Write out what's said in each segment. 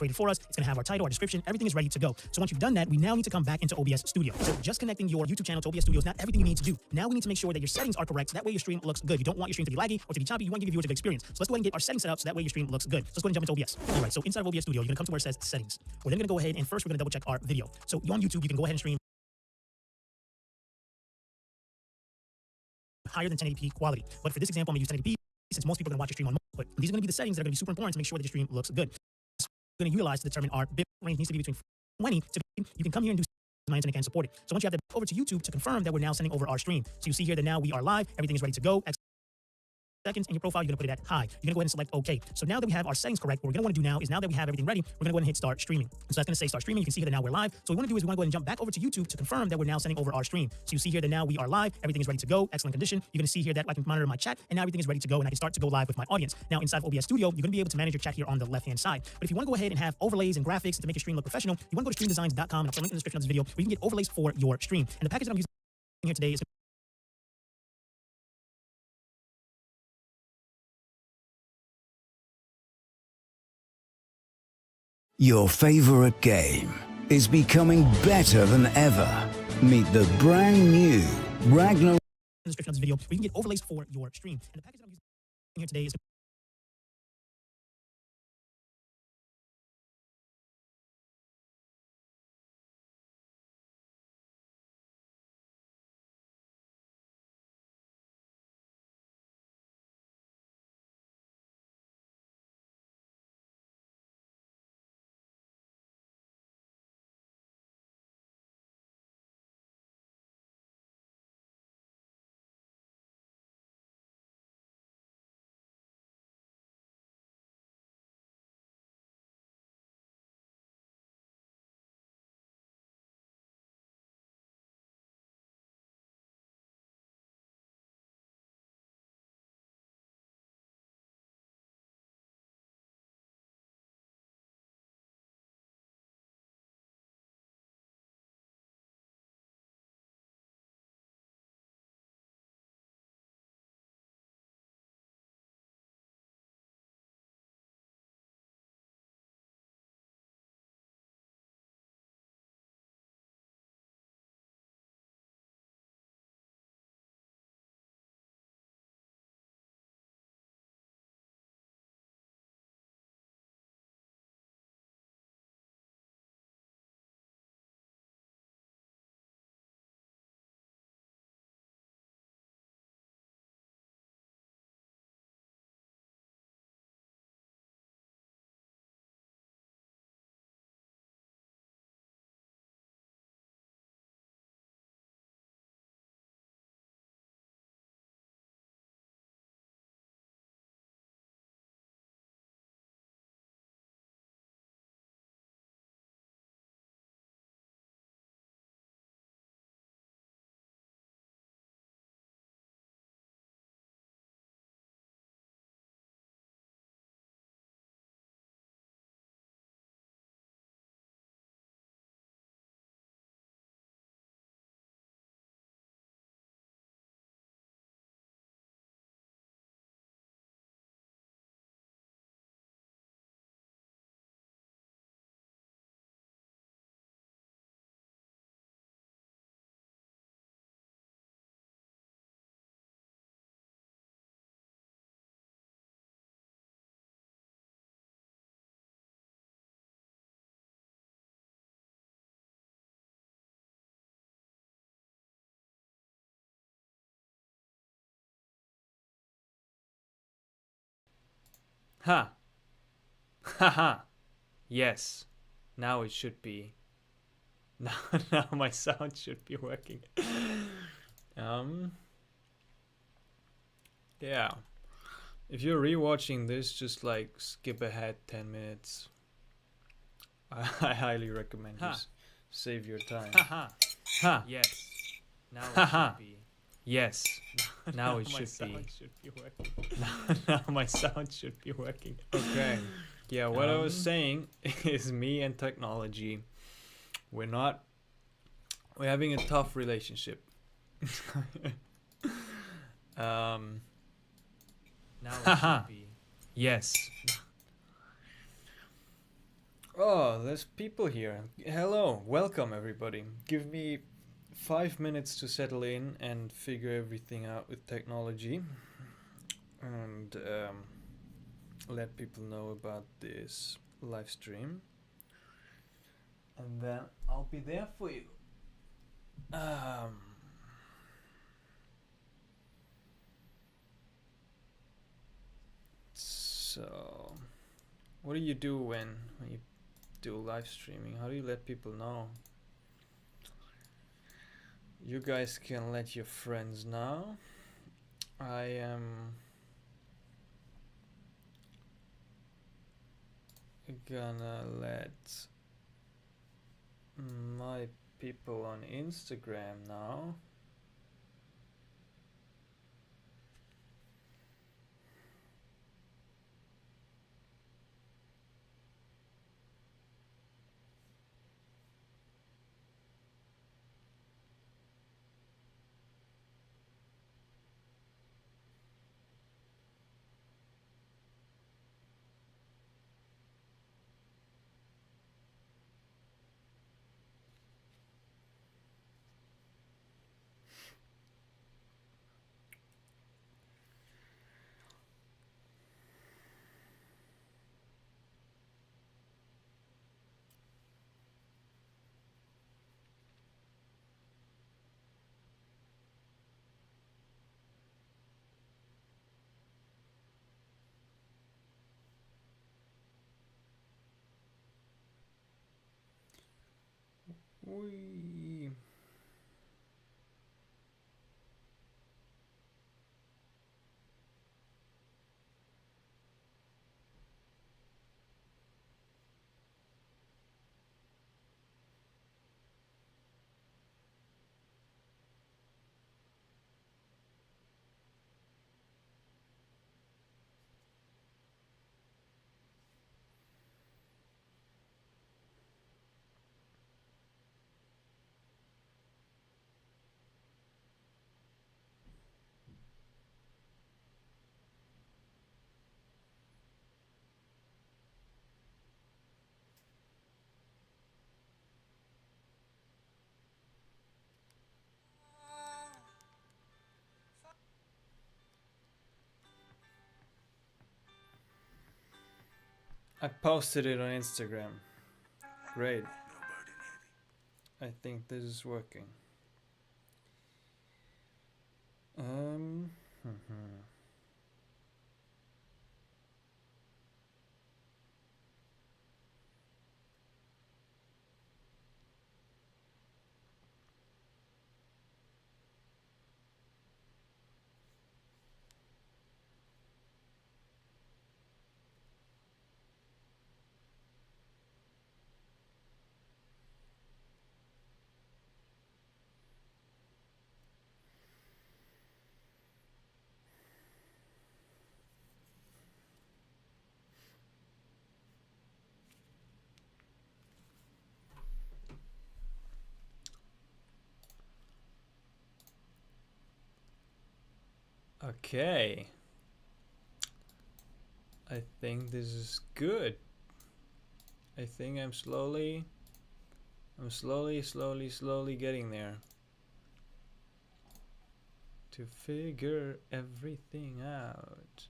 created for us. It's going to have our title, our description. Everything is ready to go. So once you've done that, we now need to come back into OBS Studio. So just connecting your YouTube channel to OBS Studio is not everything you need to do. Now we need to make sure that your settings are correct. So that way your stream looks good. You don't want your stream to be laggy or to be choppy. You want to give your viewers a good experience. So let's go ahead and get our settings set up so that way your stream looks good. So let's go ahead and jump into OBS. All right, so inside of OBS Studio, you're going to come to where it says settings. We're then going to go ahead and first we're going to double check our video. So you on YouTube, you can go ahead and stream higher than 1080p quality. But for this example, I'm going to use 1080p since most people are going to watch your stream on mobile. But these are going to be the settings that are going to be super important to make sure that your stream looks good. So we're going to utilize to determine our bit range needs to be between 20 to 50. You can come here and do and it can support it. So once you have that over to YouTube to confirm that we're now sending over our stream. So you see here that now we are live, everything is ready to go. Seconds in your profile, you're gonna put it at high. You're gonna go ahead and select OK. So now that we have our settings correct, what we're gonna want to do now is now that we have everything ready, we're gonna go ahead and hit start streaming. So that's gonna say start streaming. You can see here that now we're live. So what we wanna do is we wanna go ahead and jump back over to YouTube to confirm that we're now sending over our stream. So you see here that now we are live, everything is ready to go, excellent condition. You're gonna see here that I can monitor my chat and now everything is ready to go and I can start to go live with my audience. Now inside of OBS Studio, you're gonna be able to manage your chat here on the left-hand side. But if you wanna go ahead and have overlays and graphics to make your stream look professional, you wanna go to streamdesigns.com and I'll put a link in the description of this video where you can get overlays for your stream. And the package that I'm using here today is Your favorite game is becoming better than ever. Meet the brand new Ragnar. in the description of this video where you can get overlays for your stream. And the package that I'm using here today is Ha! Haha! Yes. Now it should be. Now my sound should be working. Yeah. If you're rewatching this, just like skip ahead 10 minutes. I highly recommend you save your time. ha. Ha! Yes. Now it Haha. should be. Yes. Now it my should sound be. should be working. Now my sound should be working. Okay. Yeah, what I was saying is me and technology, we're having a tough relationship. Now it should be. Yes. Oh, there's people here. Hello, welcome everybody. Give me 5 minutes to settle in and figure everything out with technology, and let people know about this live stream, and then I'll be there for you. So, what do you do when you do live streaming? How do you let people know? You guys can let your friends know. I am gonna let my people on Instagram now. Whee. I posted it on Instagram. Great. I think this is working. Mhm. Okay. I think this is good. I think I'm slowly getting there. To figure everything out.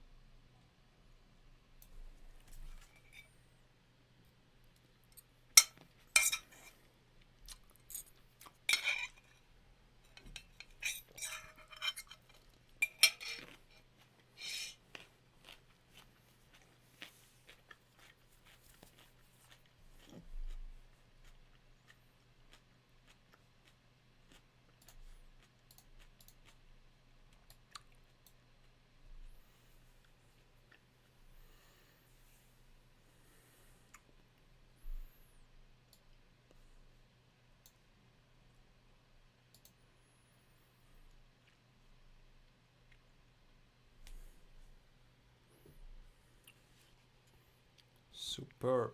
Superb.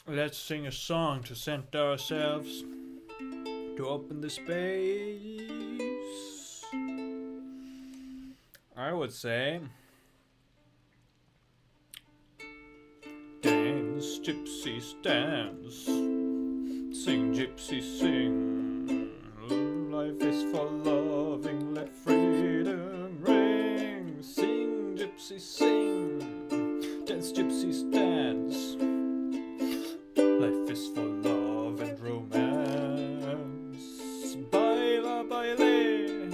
let's sing a song to center ourselves, to open the space. I would say dance, gypsies dance, sing gypsies sing. Life is for loving, let freedom ring. Sing gypsies sing, dance gypsies dance. Life is for love and romance. Baila, baile,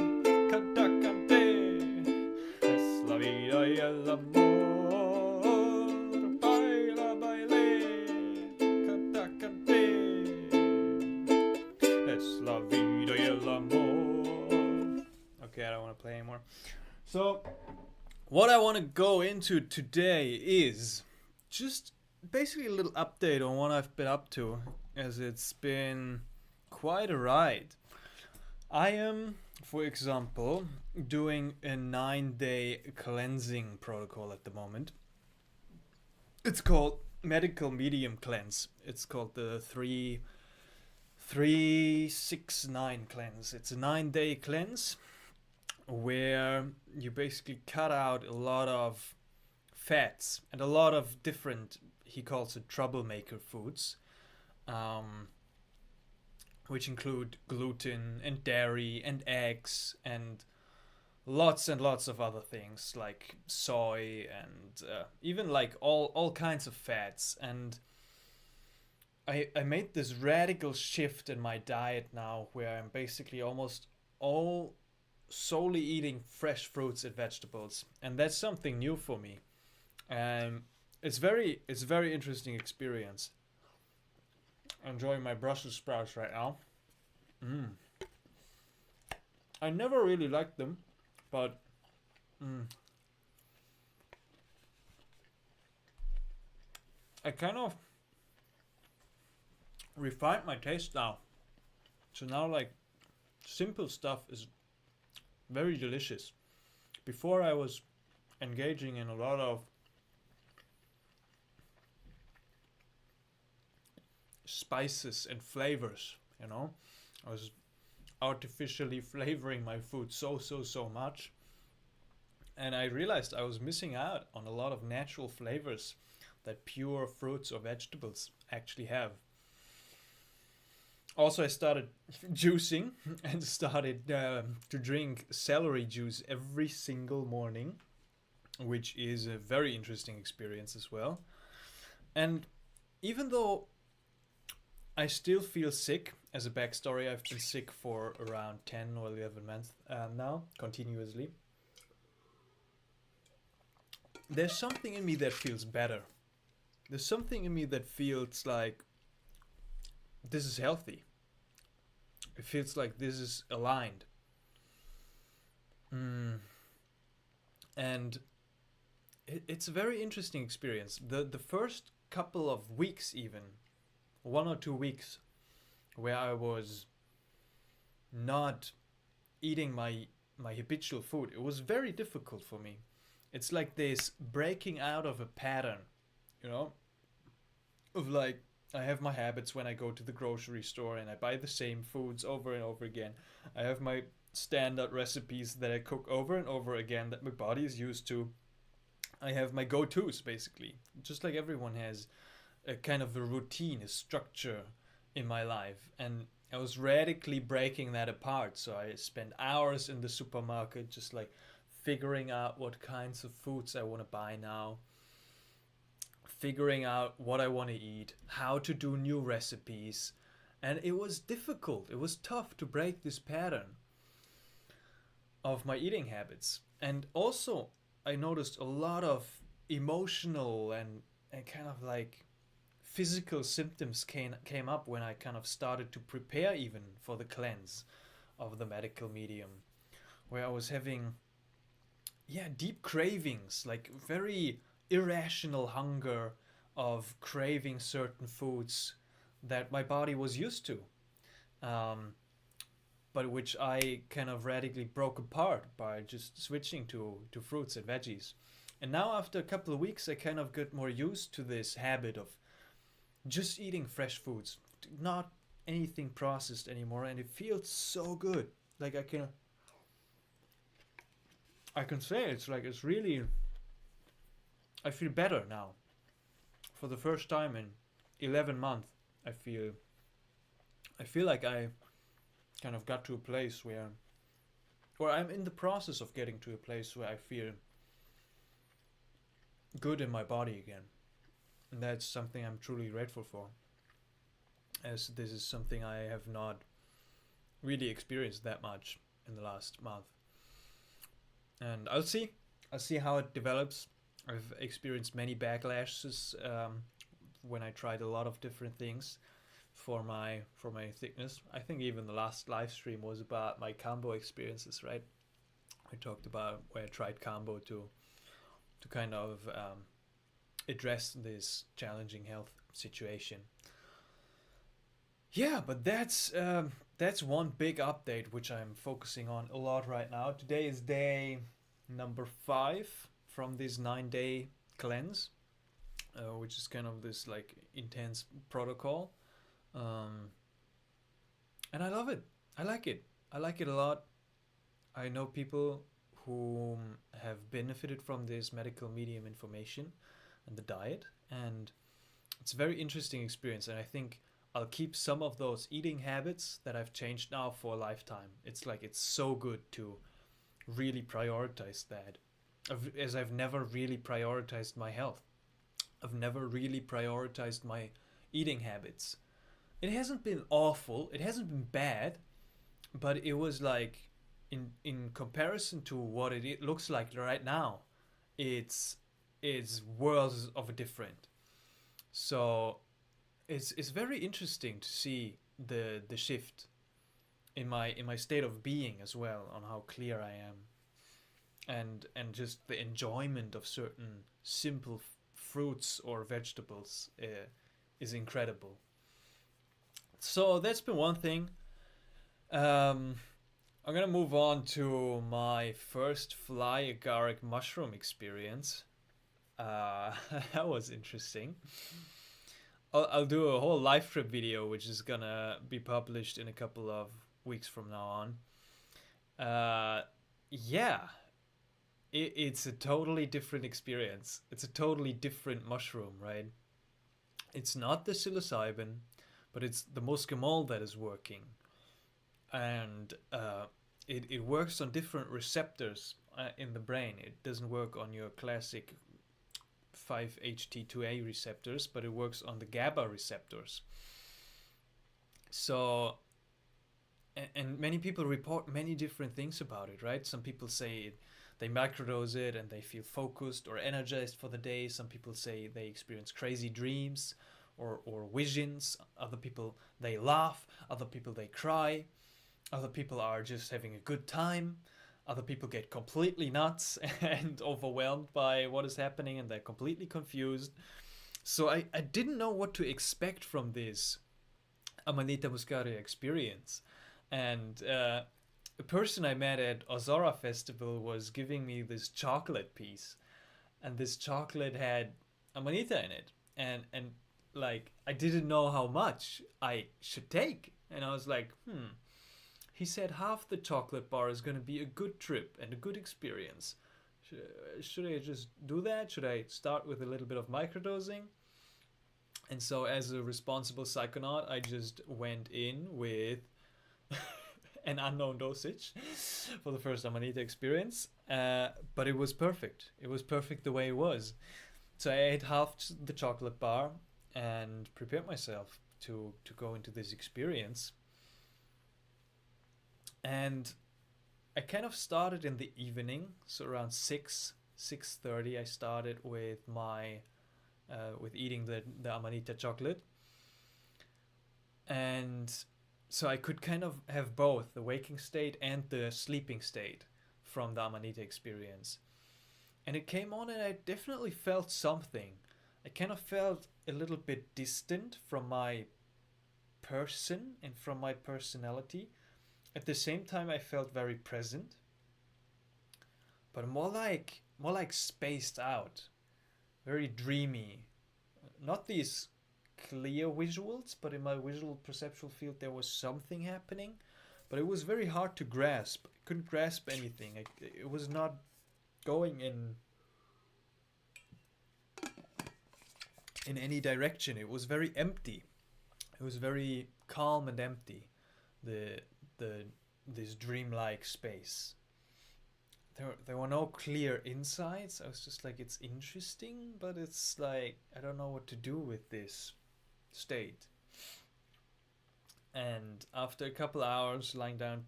canta, cante. Es la vida y el amor. Baila, baile, canta, cante. Es la vida y el amor. Okay, I don't want to play anymore. So, what I want to go into today is just basically a little update on what I've been up to, as it's been quite a ride. I am, for example, doing a 9-day cleansing protocol at the moment. It's called Medical Medium Cleanse. It's called the 369 cleanse. It's a 9-day cleanse where you basically cut out a lot of fats and a lot of different, he calls it troublemaker foods, which include gluten and dairy and eggs and lots of other things like soy and even like all kinds of fats. And I made this radical shift in my diet now where I'm basically almost all solely eating fresh fruits and vegetables, and that's something new for me. It's very interesting experience. Enjoying my Brussels sprouts right now. I never really liked them, but I kind of refined my taste now. So now like simple stuff is very delicious. Before I was engaging in a lot of spices and flavors, you know. I was artificially flavoring my food so much, and I realized I was missing out on a lot of natural flavors that pure fruits or vegetables actually have. Also, I started juicing and started to drink celery juice every single morning, which is a very interesting experience as well. And even though I still feel sick, as a backstory, I've been sick for around 10 or 11 months now, continuously. There's something in me that feels better. There's something in me that feels like this is healthy. It feels like this is aligned. And it's a very interesting experience. The first couple of weeks, even 1 or 2 weeks, where I was not eating my habitual food, it was very difficult for me. It's like this breaking out of a pattern, you know, of like, I have my habits when I go to the grocery store and I buy the same foods over and over again. I have my standard recipes that I cook over and over again that my body is used to. I have my go-tos, basically, just like everyone has a kind of a routine, a structure in my life. And I was radically breaking that apart. So I spent hours in the supermarket just like figuring out what kinds of foods I want to buy now, figuring out what I want to eat, how to do new recipes. And it was difficult. It was tough to break this pattern of my eating habits. And also, I noticed a lot of emotional and kind of like physical symptoms came up when I kind of started to prepare even for the cleanse of the medical medium, where I was having deep cravings, like very irrational hunger of craving certain foods that my body was used to, but which I kind of radically broke apart by just switching to fruits and veggies. And now after a couple of weeks I kind of got more used to this habit of just eating fresh foods, not anything processed anymore, and it feels so good. Like I can say it's really, I feel better now. For the first time in 11 months, I feel like I kind of got to a place where, or I'm in the process of getting to a place where I feel good in my body again. And that's something I'm truly grateful for, as this is something I have not really experienced that much in the last month. And I'll see how it develops. I've experienced many backlashes when I tried a lot of different things for my thickness. I think even the last live stream was about my combo experiences, right? I talked about where I tried combo to kind of address this challenging health situation. Yeah, but that's one big update which I'm focusing on a lot right now. Today is day number 5 from this 9-day cleanse, which is kind of this like intense protocol, and I love it. I like it a lot. I know people who have benefited from this medical medium information and the diet, and it's a very interesting experience, and I think I'll keep some of those eating habits that I've changed now for a lifetime. It's like, it's so good to really prioritize that, as I've never really prioritized my health. I've never really prioritized my eating habits. It hasn't been awful, it hasn't been bad, but it was like, in comparison to what it looks like right now, it's worlds of a different. So it's very interesting to see the shift in my state of being as well, on how clear I am, and just the enjoyment of certain simple fruits or vegetables is incredible. So that's been one thing. I'm gonna move on to my first fly agaric mushroom experience. That was interesting. I'll do a whole live trip video, which is gonna be published in a couple of weeks from now on. Yeah, it's a totally different experience. It's a totally different mushroom, right? It's not the psilocybin, but it's the muscimol that is working, and it works on different receptors in the brain. It doesn't work on your classic 5-HT2A receptors, but it works on the GABA receptors. So, and many people report many different things about it, right? Some people say they microdose it and they feel focused or energized for the day. Some people say they experience crazy dreams or visions. Other people, they laugh. Other people, they cry. Other people are just having a good time. Other people get completely nuts and overwhelmed by what is happening, and they're completely confused. So I didn't know what to expect from this amanita muscaria experience. And a person I met at Ozora Festival was giving me this chocolate piece, and this chocolate had amanita in it, and like, I didn't know how much I should take, and I was like, He said half the chocolate bar is going to be a good trip and a good experience. Should I just do that? Should I start with a little bit of microdosing? And so, as a responsible psychonaut, I just went in with an unknown dosage for the first amanita experience. But it was perfect. It was perfect the way it was. So I ate half the chocolate bar and prepared myself to go into this experience. And I kind of started in the evening, so around 6:30 I started with my with eating the amanita chocolate. And so I could kind of have both the waking state and the sleeping state from the amanita experience. And it came on, and I definitely felt something. I kind of felt a little bit distant from my person and from my personality. At the same time, I felt very present, but more like spaced out, very dreamy. Not these clear visuals, but in my visual perceptual field there was something happening, but it was very hard to grasp. I couldn't grasp anything. It was not going in any direction. It was very empty. It was very calm and empty. This dreamlike space. There were no clear insights. I was just like, it's interesting, but it's like, I don't know what to do with this state. And after a couple hours lying down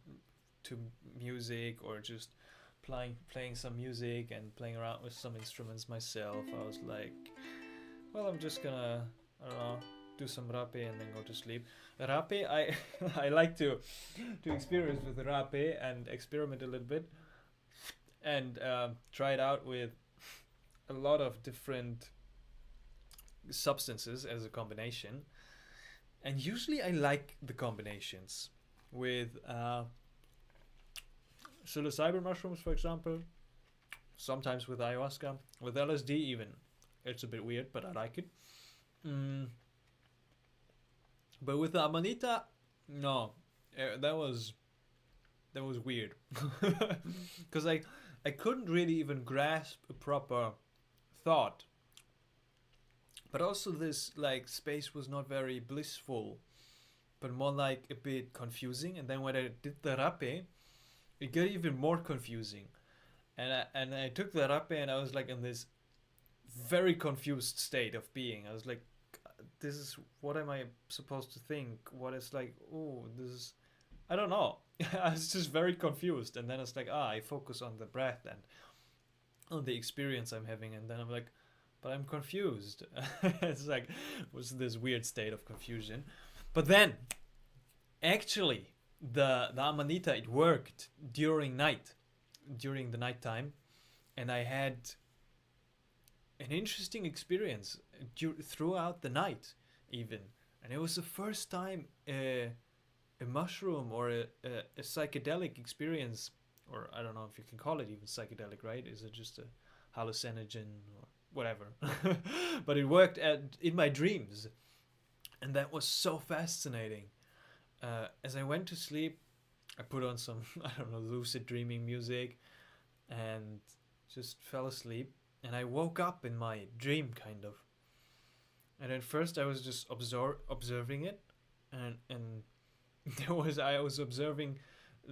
to music or just playing some music and playing around with some instruments myself, I was like, well, I'm just gonna, I don't know, do some rapé and then go to sleep. Rapé, I like to experience with rapé and experiment a little bit and try it out with a lot of different substances as a combination. And usually I like the combinations with psilocybin mushrooms, for example, sometimes with ayahuasca, with LSD even. It's a bit weird, but I like it. But with the amanita, no, that was weird, because I couldn't really even grasp a proper thought. But also this like space was not very blissful, but more like a bit confusing. And then when I did the rapé, it got even more confusing. And I took the rapé and I was like in this very confused state of being. I was like, this is, what am I supposed to think? What is like, oh, this is, I don't know. I was just very confused. And then it's like, I focus on the breath and on the experience I'm having. And then I'm like, but I'm confused. It's like, it was this weird state of confusion. But then, actually, the amanita, it worked during the nighttime. And I had an interesting experience throughout the night even. And it was the first time a mushroom or a psychedelic experience, or I don't know if you can call it even psychedelic, right? Is it just a hallucinogen or whatever? But it worked in my dreams. And that was so fascinating. As I went to sleep, I put on some, I don't know, lucid dreaming music and just fell asleep. And I woke up in my dream, kind of. And at first I was just observing it. And I was observing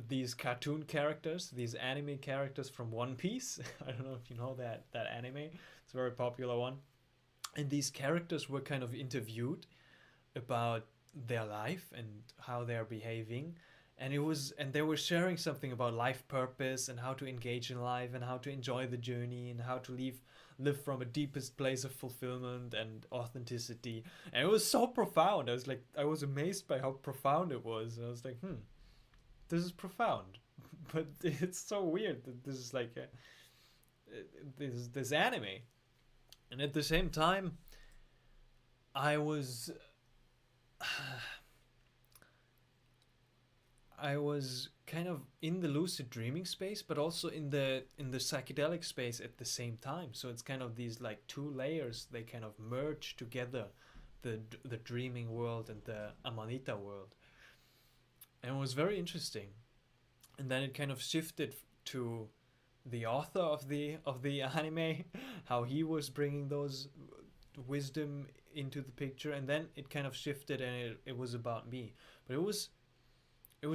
these cartoon characters, these anime characters from One Piece. I don't know if you know that anime. It's a very popular one. And these characters were kind of interviewed about their life and how they're behaving. And they were sharing something about life purpose and how to engage in life and how to enjoy the journey and how to live from a deepest place of fulfillment and authenticity. And it was so profound. I was amazed by how profound it was. And I was like, this is profound. But it's so weird that this is like this anime. And at the same time, I was kind of in the lucid dreaming space, but also in the psychedelic space at the same time. So it's kind of these like two layers. They kind of merge together, the dreaming world and the amanita world, and it was very interesting. And then it kind of shifted to the author of the anime, how he was bringing those wisdom into the picture, and then it kind of shifted and it was about me. But it was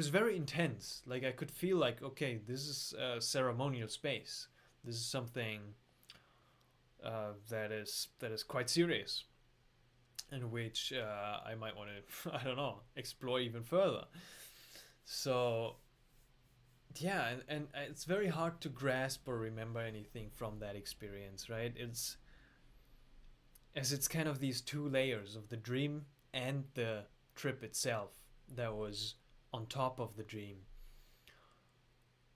very intense. Like I could feel like, okay, this is a ceremonial space. This is something that is quite serious, and which I might want to, I don't know, explore even further. So yeah, and it's very hard to grasp or remember anything from that experience, right? It's kind of these two layers of the dream and the trip itself that was on top of the dream.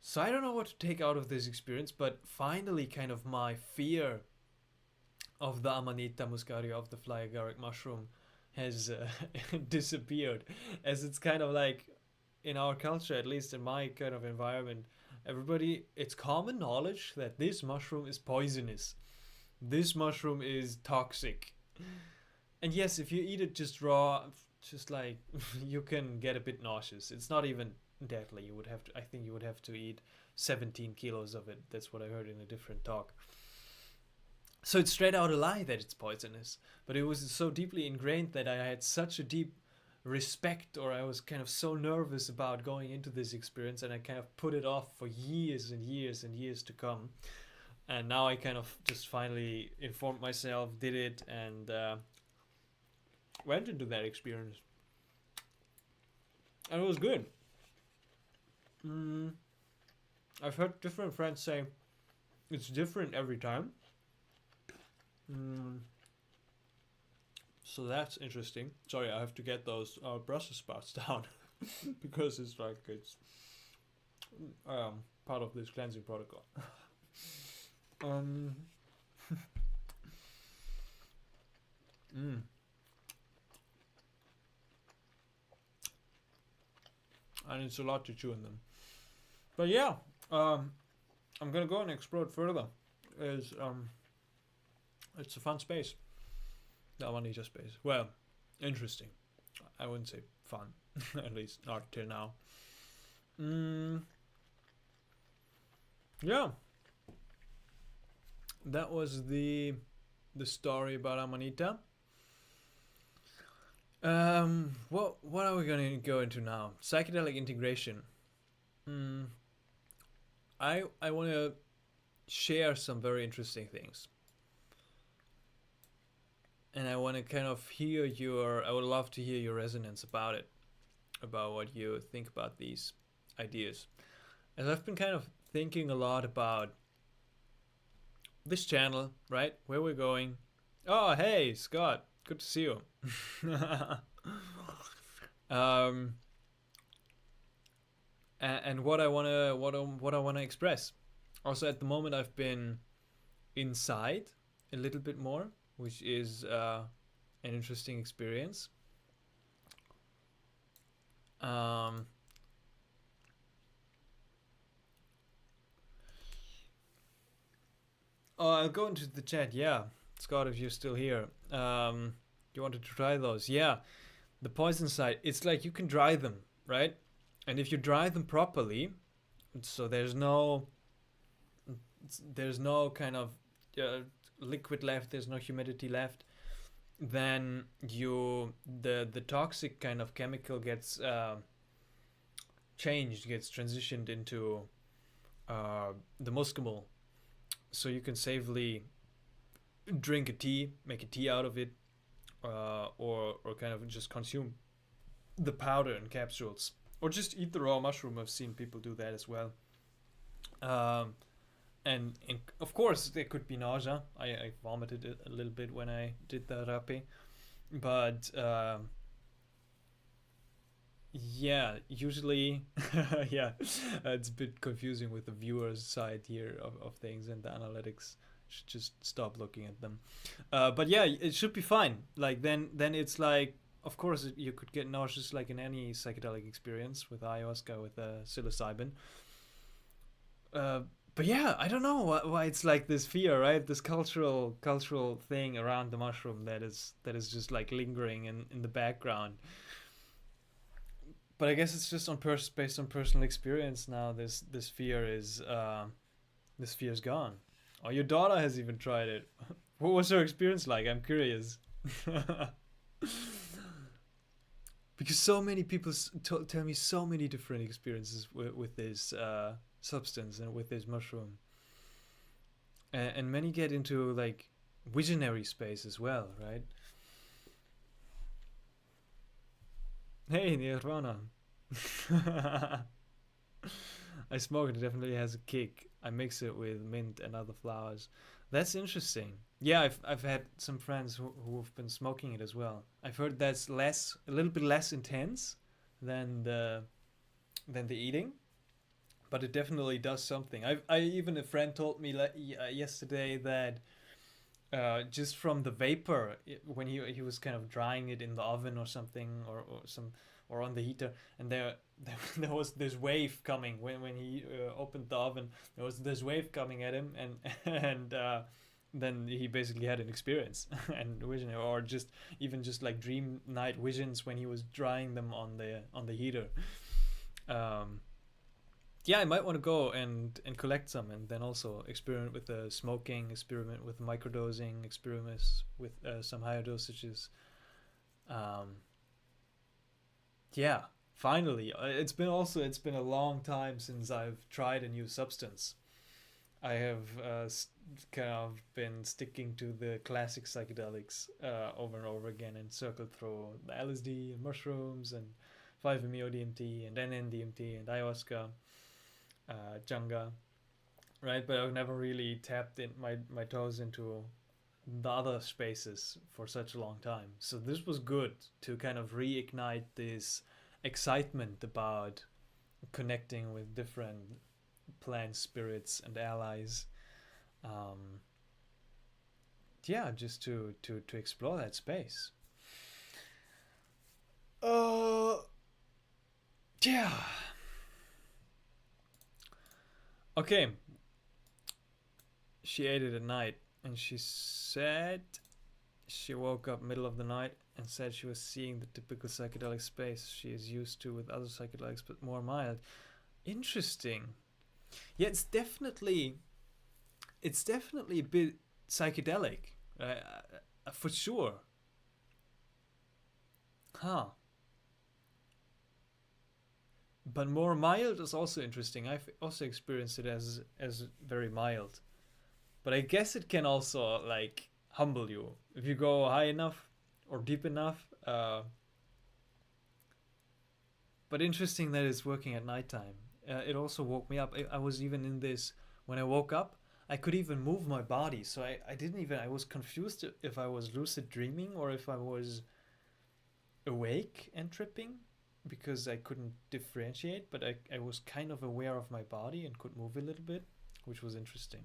So I don't know what to take out of this experience, but finally kind of my fear of the amanita muscaria, of the fly agaric mushroom, has disappeared, as it's kind of like in our culture, at least in my kind of environment, it's common knowledge that this mushroom is poisonous. This mushroom is toxic. And yes, if you eat it just raw, just like you can get a bit nauseous. It's not even deadly. You would have to. I think you would have to eat 17 kilos of it. That's what I heard in a different talk. So it's straight out a lie that it's poisonous. But it was so deeply ingrained that I had such a deep respect, or I was kind of so nervous about going into this experience, and I kind of put it off for years and years and years to come. And now I kind of just finally informed myself, did it, and went into that experience. And it was good. I've heard different friends say it's different every time. So that's interesting. Sorry, I have to get those Brussels sprouts down because it's like it's part of this cleansing protocol. And it's a lot to chew in them. But yeah, I'm gonna go and explore it further. It's a fun space. The amanita space. Well, interesting. I wouldn't say fun, at least not till now. Yeah. That was the story about amanita. What are we gonna go into now? Psychedelic integration. I want to share some very interesting things, and I want to kind of hear I would love to hear your resonance about it, about what you think about these ideas. As I've been kind of thinking a lot about this channel, right? Where we're going. Oh, hey, Scott. Good to see you. And what I wanna express. Also, at the moment, I've been inside a little bit more, which is an interesting experience. Oh, I'll go into the chat. Yeah, Scott, if you're still here, you wanted to try those? Yeah, the poison side. It's like you can dry them, right? And if you dry them properly, so there's no kind of liquid left, there's no humidity left, then the toxic kind of chemical gets gets transitioned into the muscamal, so you can safely drink a tea, make a tea out of it, or kind of just consume the powder in capsules, or just eat the raw mushroom. I've seen people do that as well. And of course there could be nausea. I vomited a little bit when I did the rapé, but yeah, usually yeah, it's a bit confusing with the viewer's side here of things, and the analytics should just stop looking at them. But yeah, it should be fine. Like then it's like, of course you could get nauseous like in any psychedelic experience with ayahuasca, with psilocybin. But yeah, I don't know why it's like this fear, right? This cultural thing around the mushroom that is just like lingering in the background. But I guess it's just based on personal experience now. This fear is gone. Oh, your daughter has even tried it. What was her experience like? I'm curious. Because so many people tell me so many different experiences with this substance and with this mushroom, and many get into like visionary space as well, right? Hey, Nirvana. I smoke it. It definitely has a kick. I mix it with mint and other flowers. That's interesting. Yeah, I've had some friends who've been smoking it as well. I've heard that's a little bit less intense than the eating, but it definitely does something. I even a friend told me yesterday that just from the vapor, when he was kind of drying it in the oven or something, or on the heater, and there was this wave coming when he opened the oven. There was this wave coming at him, and then he basically had an experience and vision, or just even just like dream night visions when he was drying them on the heater. Yeah, I might want to go and collect some, and then also experiment with the smoking, experiment with microdosing, experiment with some higher dosages. Yeah, finally, it's been a long time since I've tried a new substance. I have kind of been sticking to the classic psychedelics over and over again, and circled through the LSD and mushrooms and 5-MeO-DMT and NN-DMT and ayahuasca, Janga, right? But I've never really tapped in my toes into the other spaces for such a long time. So this was good to kind of reignite this excitement about connecting with different plant spirits and allies. Yeah, just to explore that space. Yeah. Okay. She ate it at night, and she said she woke up middle of the night and said she was seeing the typical psychedelic space she is used to with other psychedelics, but more mild. Interesting. Yeah, it's definitely a bit psychedelic, for sure. Huh. But more mild is also interesting. I've also experienced it as very mild. But I guess it can also like humble you if you go high enough or deep enough. But interesting that it's working at nighttime. It also woke me up. I was even in this, when I woke up, I could even move my body. So I was confused if I was lucid dreaming or if I was awake and tripping, because I couldn't differentiate, but I was kind of aware of my body and could move a little bit, which was interesting.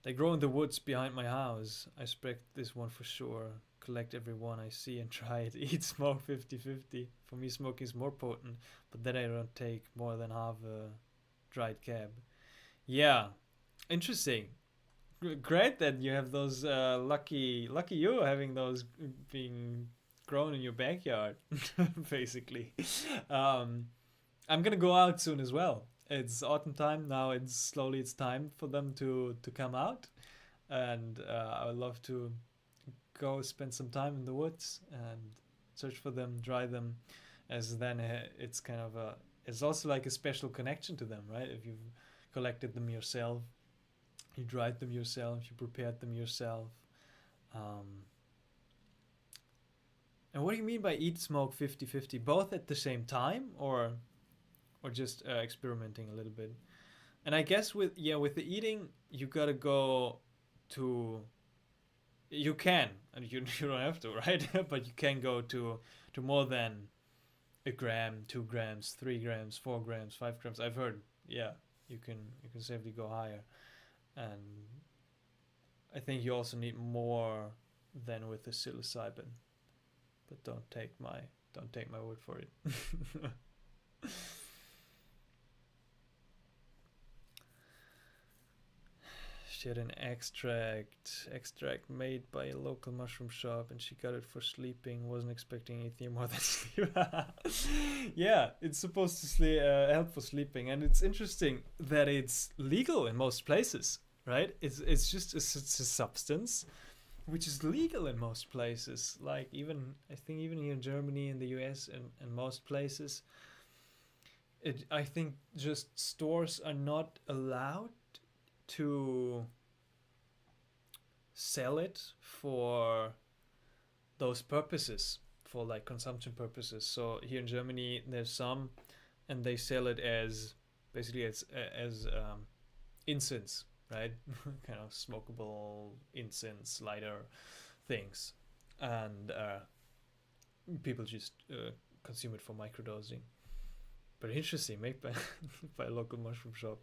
They grow in the woods behind my house. I expect this one for sure. Collect every one I see and try it. Eat, smoke 50-50. For me, smoking is more potent, but then I don't take more than half a dried cab. Yeah, interesting. Great that you have those, lucky you having those being grown in your backyard, basically. I'm gonna go out soon as well. It's autumn time now. It's time for them to come out, and I would love to go spend some time in the woods and search for them, dry them, as then it's kind of it's also like a special connection to them, right? If you've collected them yourself, you dried them yourself, you prepared them yourself. And what do you mean by eat, smoke 50-50? Both at the same time, or just experimenting a little bit? And I guess with the eating, you gotta go to, you can, and you don't have to, right? But you can go to more than a gram, 2 grams, 3 grams, 4 grams, 5 grams. I've heard, yeah, you can safely go higher. And I think you also need more than with the psilocybin. But don't take my word for it. She had an extract made by a local mushroom shop, and she got it for sleeping. Wasn't expecting anything more than sleep. Yeah, it's supposed to help for sleeping, and it's interesting that it's legal in most places, right? It's just a substance which is legal in most places. Like I think even here in Germany, in the US, and most places, I think just stores are not allowed to sell it for those purposes, for like consumption purposes. So here in Germany, there's some, and they sell it as basically as incense, right? Kind of smokable incense, lighter things, and people just consume it for microdosing. But interesting, made by by a local mushroom shop.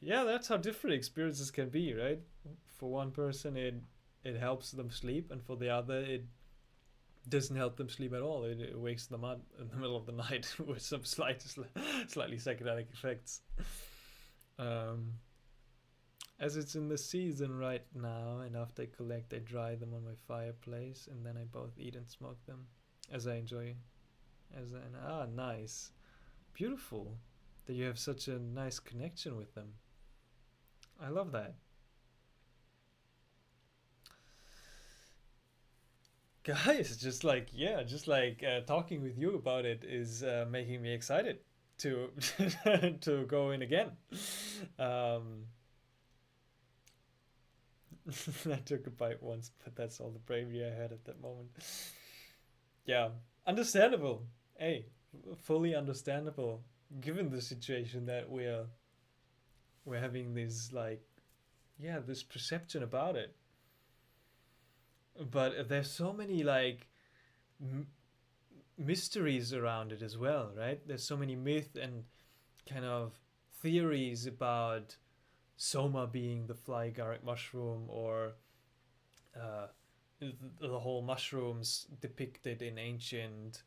Yeah, that's how different experiences can be, right? For one person, it helps them sleep, and for the other, it doesn't help them sleep at all. It wakes them up in the middle of the night with some slightly psychedelic effects. And as it's in the season right now, and after I collect, I dry them on my fireplace, and then I both eat and smoke them as I enjoy. Nice, beautiful that you have such a nice connection with them. I love that. Guys, just like talking with you about it is making me excited to to go in again. um I took a bite once, but that's all the bravery I had at that moment. Yeah, understandable. Hey, fully understandable given the situation that we're having this, like, yeah, this perception about it. But there's so many, like, m- mysteries around it as well, right? There's so many myth and kind of theories about soma being the fly agaric mushroom, or uh, the whole mushrooms depicted in ancient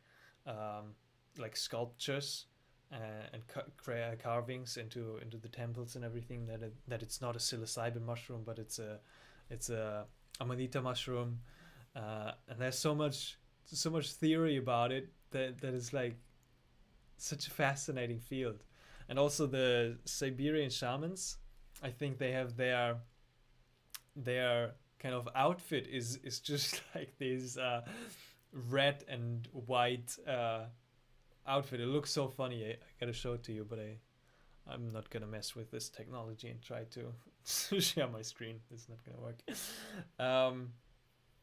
like sculptures and carvings into the temples and everything, that it's not a psilocybin mushroom, but it's a amanita mushroom, and there's so much theory about it that is like such a fascinating field. And also the Siberian shamans, I think they have their kind of outfit is just like this red and white outfit. It looks so funny. I gotta show it to you, but I'm not gonna mess with this technology and try to share my screen. It's not gonna work.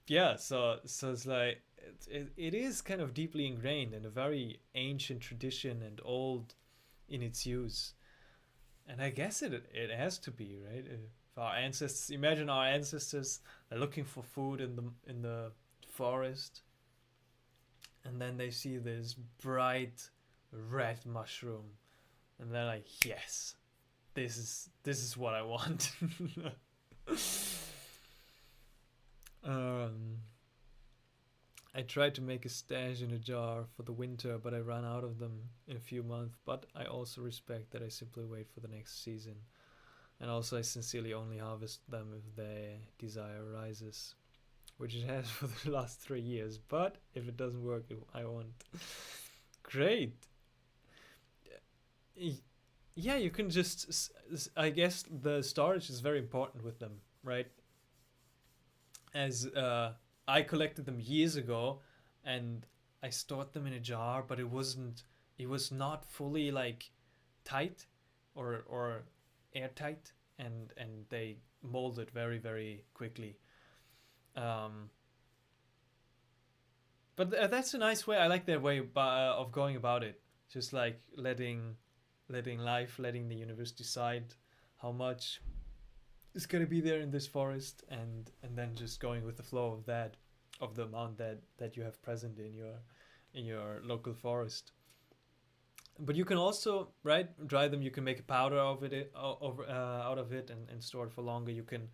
Yeah, so it's like it is kind of deeply ingrained in a very ancient tradition and old in its use. And I guess it has to be, right? If our ancestors, imagine our ancestors, they're looking for food in the forest, and then they see this bright red mushroom, and they're like, yes, this is what I want. I tried to make a stash in a jar for the winter, but I ran out of them in a few months. But I also respect that I simply wait for the next season. And also I sincerely only harvest them if their desire arises, which it has for the last 3 years. But if it doesn't work, I won't. Great. Yeah, you can just, I guess the storage is very important with them, right? As I collected them years ago, and I stored them in a jar, but it was not fully like tight or airtight, and they molded very, very quickly. But that's a nice way. I like their way of going about it. Just like letting the universe decide how much is going to be there in this forest, and then just going with the flow of that, of the amount that you have present in your local forest. But you can also, right, dry them. You can make a powder of it out of it, and store it for longer. You can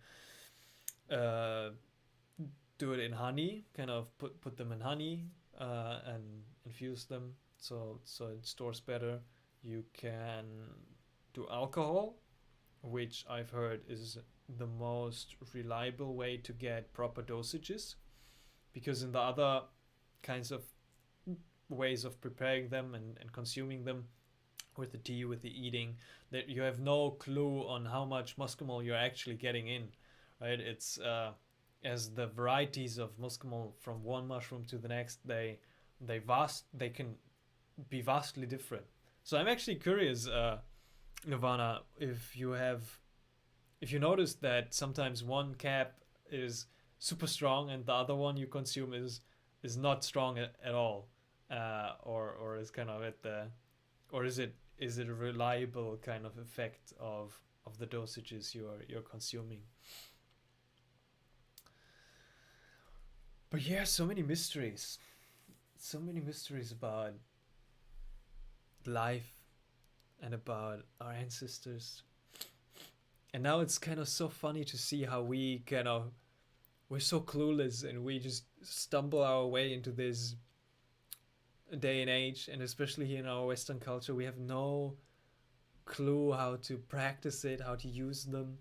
do it in honey, kind of put them in honey and infuse them so it stores better. You can do alcohol, which I've heard is the most reliable way to get proper dosages, because in the other kinds of ways of preparing them and consuming them, with the tea, with the eating, that you have no clue on how much muscimol you're actually getting in, right? It's as the varieties of muscimol from one mushroom to the next, they can be vastly different. So I'm actually curious, Nirvana, if you notice that sometimes one cap is super strong and the other one you consume is not strong at all, or is kind of at the, or is it a reliable kind of effect of the dosages you're consuming? But yeah, so many mysteries about life and about our ancestors. And now it's kind of so funny to see how we're so clueless, and we just stumble our way into this day and age, and especially here in our Western culture, we have no clue how to practice it, how to use them.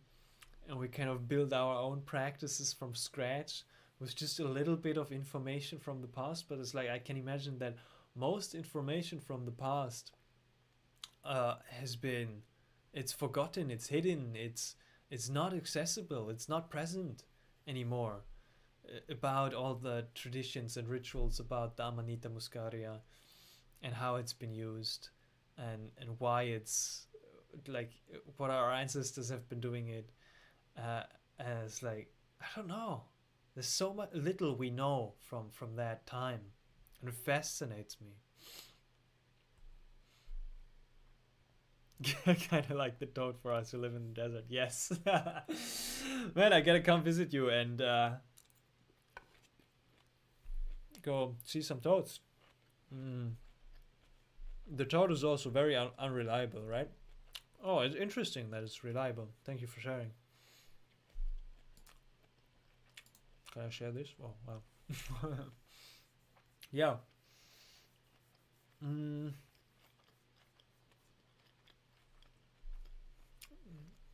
and we kind of build our own practices from scratch with just a little bit of information from the past. But it's like I can imagine that most information from the past has been, it's forgotten, it's hidden, it's not accessible, it's not present anymore, about all the traditions and rituals about the amanita muscaria and how it's been used, and why it's like what our ancestors have been doing it as. Like, I don't know, there's so much little we know from that time, and it fascinates me. Kind of like the toad for us who live in the desert. Yes. Man, I gotta come visit you and go see some toads. The toad is also very unreliable, right? Oh, it's interesting that it's reliable. Thank you for sharing. Can I share this? Oh, wow. Yeah.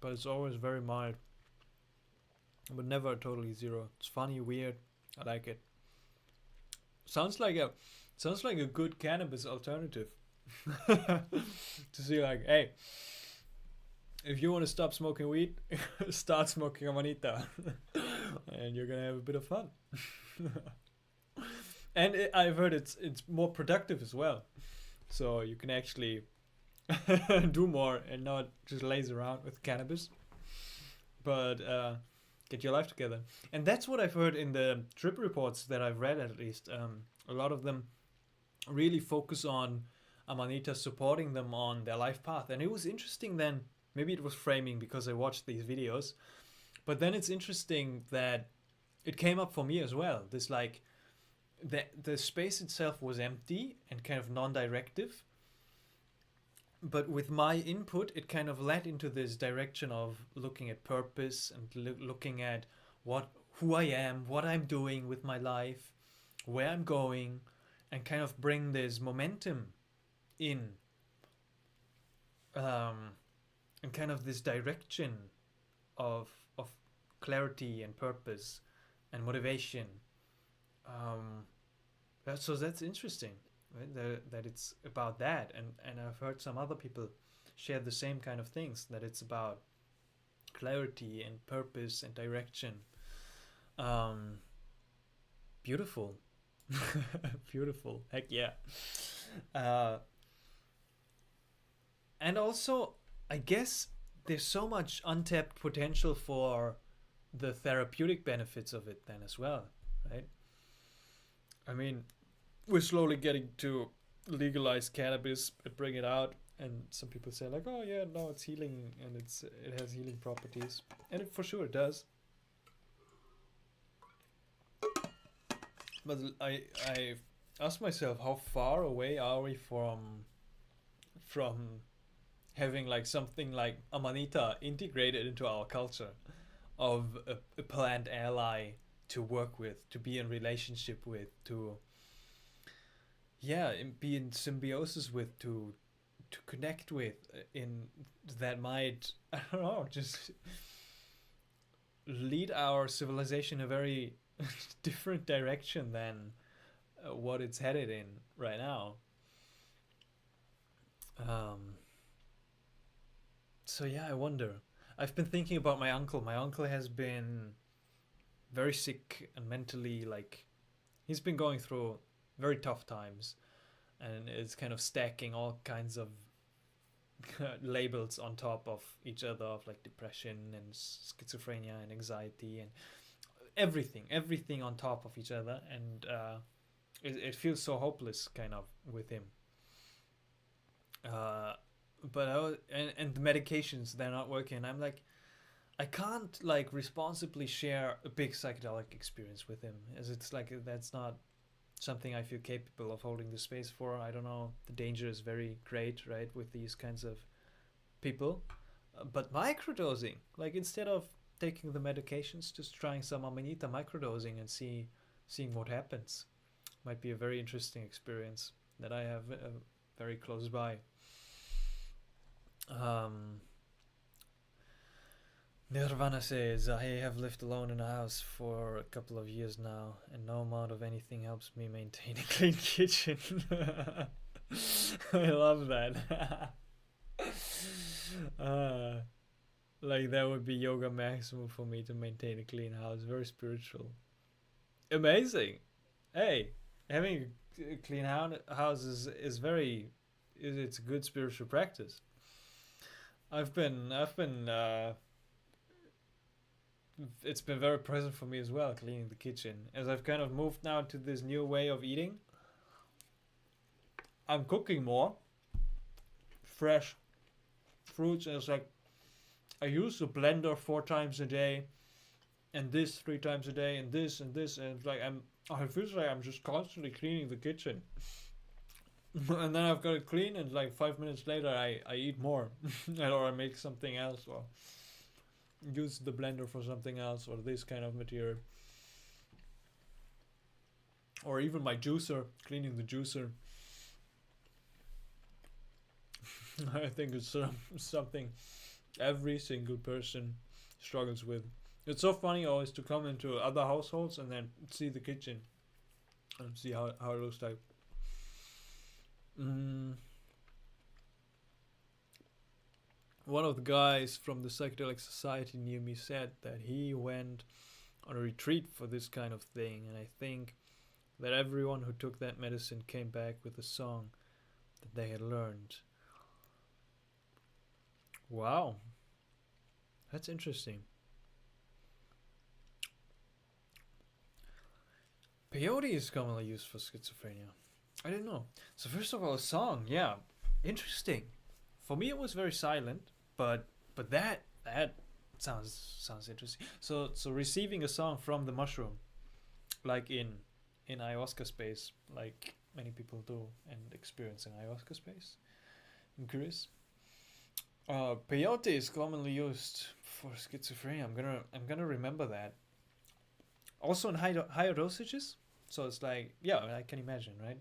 But it's always very mild, but never totally zero. It's funny, weird. I like it. Sounds like a good cannabis alternative. To see, like, hey, if you want to stop smoking weed, start smoking amanita, and you're gonna have a bit of fun. And I've heard it's more productive as well, so you can actually do more and not just laze around with cannabis, but get your life together. And that's what I've heard in the trip reports that I've read, at least. A lot of them really focus on amanita supporting them on their life path. And it was interesting then, maybe it was framing because I watched these videos, but then it's interesting that it came up for me as well. This, like, the space itself was empty and kind of non-directive, but with my input, it kind of led into this direction of looking at purpose and looking at who I am, what I'm doing with my life, where I'm going, and kind of bring this momentum in, and kind of this direction of clarity and purpose and motivation. So that's interesting. Right? That it's about that, and I've heard some other people share the same kind of things, that it's about clarity and purpose and direction. Beautiful. Beautiful, heck yeah. And also, I guess there's so much untapped potential for the therapeutic benefits of it then as well, right? I mean, we're slowly getting to legalize cannabis and bring it out, and some people say like, oh yeah, no, it's healing and it has healing properties, and it for sure does. But I asked myself, how far away are we from having like something like amanita integrated into our culture, of a plant ally to work with, to be in relationship with, to be in symbiosis with, to connect with, in that might, I don't know, just lead our civilization a very different direction than what it's headed in right now. So yeah, I wonder. I've been thinking about my uncle. My uncle has been very sick and mentally, like, he's been going through very tough times, and it's kind of stacking all kinds of labels on top of each other, of like depression and schizophrenia and anxiety and everything on top of each other, and it feels so hopeless kind of with him. But and the medications, they're not working. I'm like, I can't like responsibly share a big psychedelic experience with him, as it's like that's not something I feel capable of holding the space for. I don't know, the danger is very great, right, with these kinds of people. But microdosing, like, instead of taking the medications, just trying some amanita microdosing and seeing what happens, might be a very interesting experience that I have very close by. Nirvana says, I have lived alone in a house for a couple of years now, and no amount of anything helps me maintain a clean kitchen. I love that. Like, that would be yoga maximum for me to maintain a clean house. Very spiritual. Amazing. Hey, having a clean house is very, it's a good spiritual practice. I've been it's been very present for me as well, cleaning the kitchen. As I've kind of moved now to this new way of eating, I'm cooking more fresh fruits, and it's like I use the blender 4 times a day, and this 3 times a day, and this, and it's like I feel like I'm just constantly cleaning the kitchen. And then I've got it clean, and like 5 minutes later I eat more. Or I make something else, or use the blender for something else, or this kind of material. Or even my juicer, cleaning the juicer. I think it's something every single person struggles with. It's so funny always to come into other households and then see the kitchen and see how it looks like. One of the guys from the Psychedelic Society near me said that he went on a retreat for this kind of thing, and I think that everyone who took that medicine came back with a song that they had learned. Wow, that's interesting. Peyote is commonly used for schizophrenia. I didn't know. So first of all, a song, yeah, interesting. For me, it was very silent, but that sounds interesting. So receiving a song from the mushroom, like in ayahuasca space, like many people do, and experiencing ayahuasca space. I'm curious. Peyote is commonly used for schizophrenia. I'm gonna remember that. Also in higher dosages. So it's like, yeah, I can imagine, right?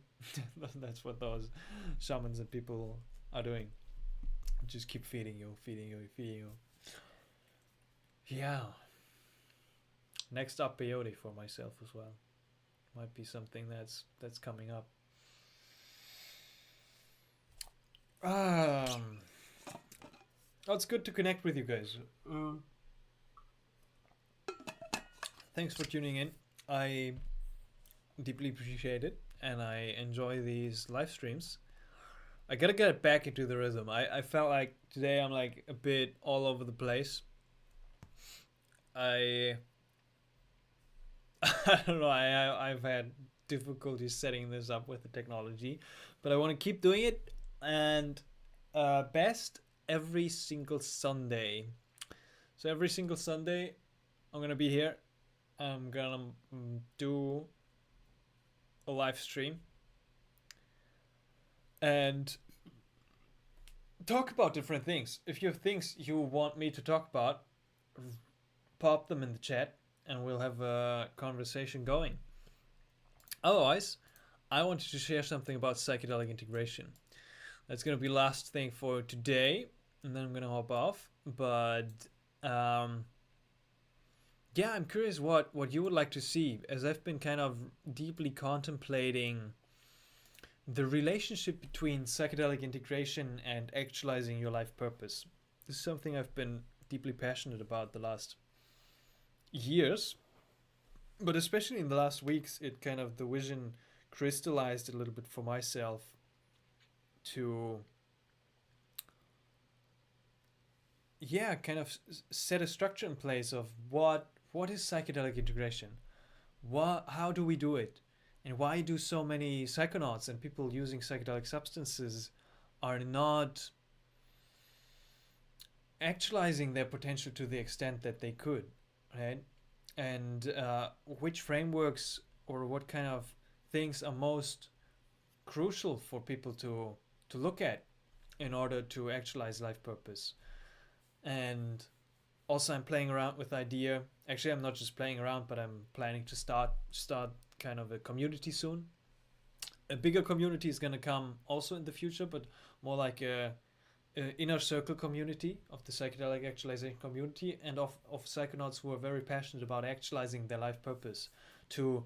That's what those shamans and people are doing. Just keep feeding you. Yeah. Next up, peyote for myself as well. Might be something that's coming up. Oh, it's good to connect with you guys. Thanks for tuning in. I deeply appreciate it, and I enjoy these live streams. I gotta get back into the rhythm. I felt like today I'm like a bit all over the place. I don't know. I've had difficulty setting this up with the technology, but I want to keep doing it, and best every single Sunday. So every single Sunday, I'm gonna be here. I'm gonna do a live stream and talk about different things. If you have things you want me to talk about, pop them in the chat and we'll have a conversation going. Otherwise, I wanted to share something about psychedelic integration. That's going to be last thing for today, and then I'm going to hop off. But yeah, I'm curious what you would like to see, as I've been kind of deeply contemplating the relationship between psychedelic integration and actualizing your life purpose. This is something I've been deeply passionate about the last years, but especially in the last weeks, it kind of, the vision crystallized a little bit for myself to kind of set a structure in place of what is psychedelic integration, how do we do it, and why do so many psychonauts and people using psychedelic substances are not actualizing their potential to the extent that they could, right? And which frameworks or what kind of things are most crucial for people to look at in order to actualize life purpose. And also I'm playing around with the idea. Actually, I'm not just playing around, but I'm planning to start kind of a community soon. A bigger community is going to come also in the future, but more like a inner circle community, of the psychedelic actualization community, and of psychonauts who are very passionate about actualizing their life purpose, to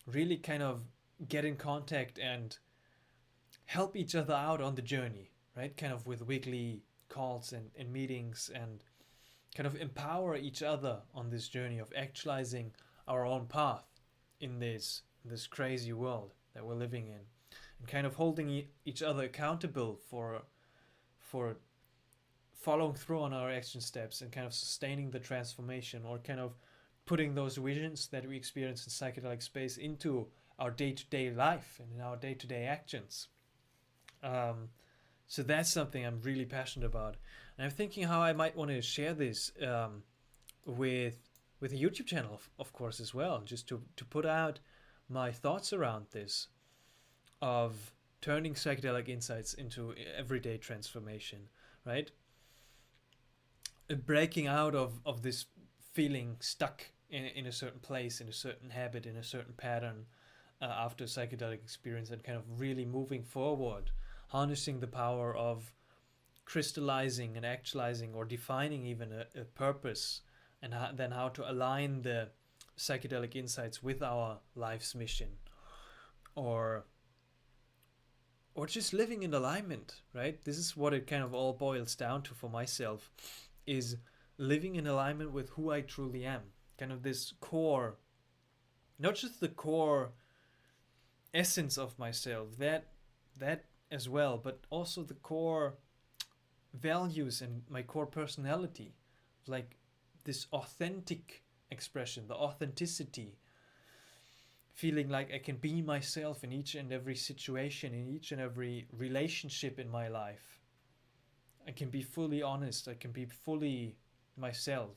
really kind of get in contact and help each other out on the journey, right? Kind of with weekly calls and meetings, and kind of empower each other on this journey of actualizing our own path in this crazy world that we're living in, and kind of holding each other accountable for following through on our action steps and kind of sustaining the transformation, or kind of putting those visions that we experience in psychedelic space into our day-to-day life and in our day-to-day actions. So that's something I'm really passionate about, and I'm thinking how I might want to share this with a YouTube channel, of course, as well, just to put out my thoughts around this, of turning psychedelic insights into everyday transformation, right? Breaking out of this feeling stuck in a certain place, in a certain habit, in a certain pattern after psychedelic experience, and kind of really moving forward, harnessing the power of crystallizing and actualizing, or defining even a purpose, and then how to align the psychedelic insights with our life's mission, or just living in alignment, right? This is what it kind of all boils down to for myself, is living in alignment with who I truly am. Kind of this core, not just the core essence of myself, that as well, but also the core values and my core personality, like this authentic expression, the authenticity, feeling like I can be myself in each and every situation, in each and every relationship in my life. I can be fully honest, I can be fully myself.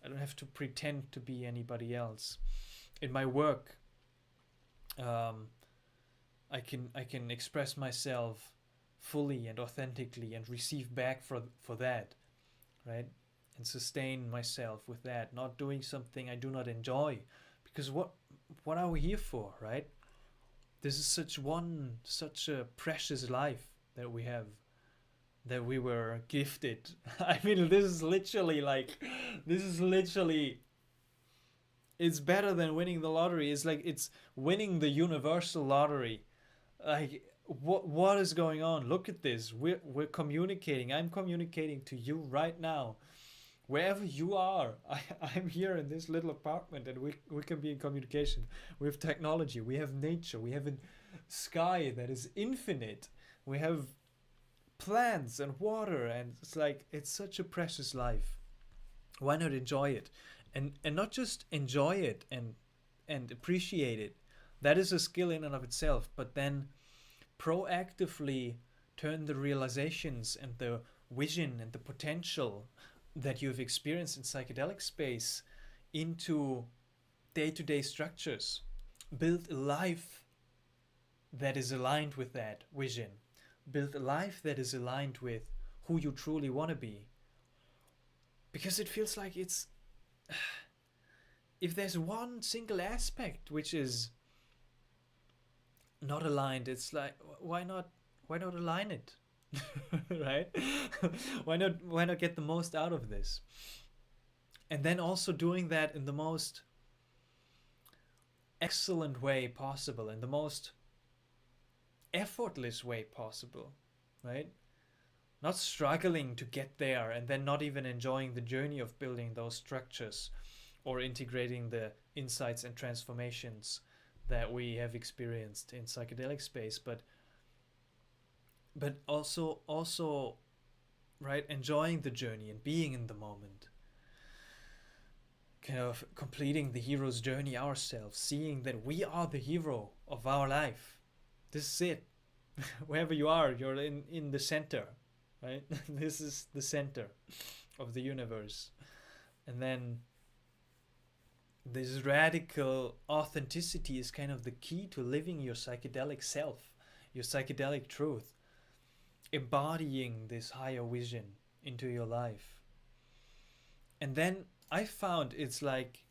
I don't have to pretend to be anybody else. In my work, I can express myself fully and authentically, and receive back for that, right? And sustain myself with that, not doing something I do not enjoy, because what are we here for, right? This is such a precious life that we have, that we were gifted. I mean, this is literally, it's better than winning the lottery. It's like it's winning the universal lottery. Like, what is going on? Look at this. We're communicating. I'm communicating to you right now. Wherever you are, I'm here in this little apartment, and we can be in communication. We have technology, we have nature, we have a sky that is infinite, we have plants and water, and it's such a precious life. Why not enjoy it? And not just enjoy it and appreciate it. That is a skill in and of itself, but then proactively turn the realizations and the vision and the potential that you've experienced in psychedelic space into day-to-day structures. Build a life that is aligned with that vision. Build a life that is aligned with who you truly want to be. Because it feels like it's... if there's one single aspect which is not aligned, it's like, why not align it? Right? why not get the most out of this? And then also doing that in the most excellent way possible, in the most effortless way possible, right? Not struggling to get there and then not even enjoying the journey of building those structures or integrating the insights and transformations that we have experienced in psychedelic space, but also right, enjoying the journey and being in the moment, kind of completing the hero's journey ourselves, seeing that we are the hero of our life. This is it. Wherever you are, you're in the center, right? This is the center of the universe. And then this radical authenticity is kind of the key to living your psychedelic self, your psychedelic truth, embodying this higher vision into your life. And then I found it's like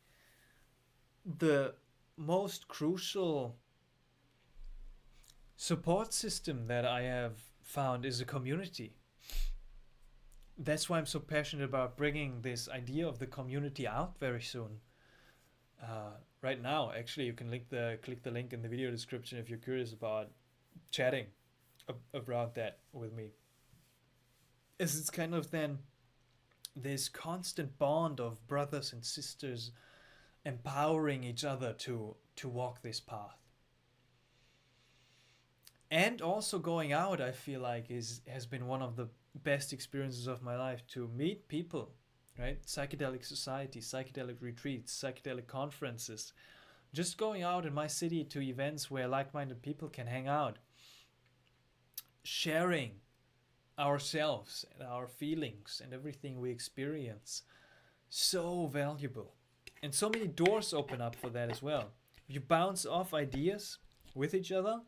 the most crucial support system that I have found is a community. that's why I'm so passionate about bringing this idea of the community out very soon. Right now, actually, you can click the link in the video description if you're curious about chatting about that with me. It's kind of then this constant bond of brothers and sisters empowering each other to walk this path. And also going out, I feel like has been one of the best experiences of my life, to meet people, right? Psychedelic society, psychedelic retreats, psychedelic conferences, just going out in my city to events where like-minded people can hang out, sharing ourselves and our feelings and everything we experience. So valuable. And so many doors open up for that as well. You bounce off ideas with each other.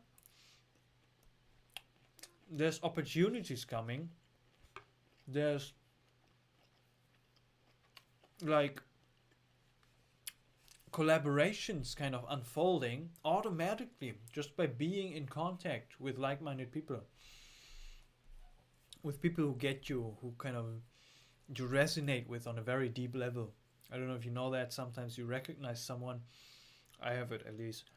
There's opportunities coming. There's like collaborations kind of unfolding automatically just by being in contact with like-minded people, with people who get you, who kind of you resonate with on a very deep level. I don't know if you know that. Sometimes you recognize someone. I have it, at least.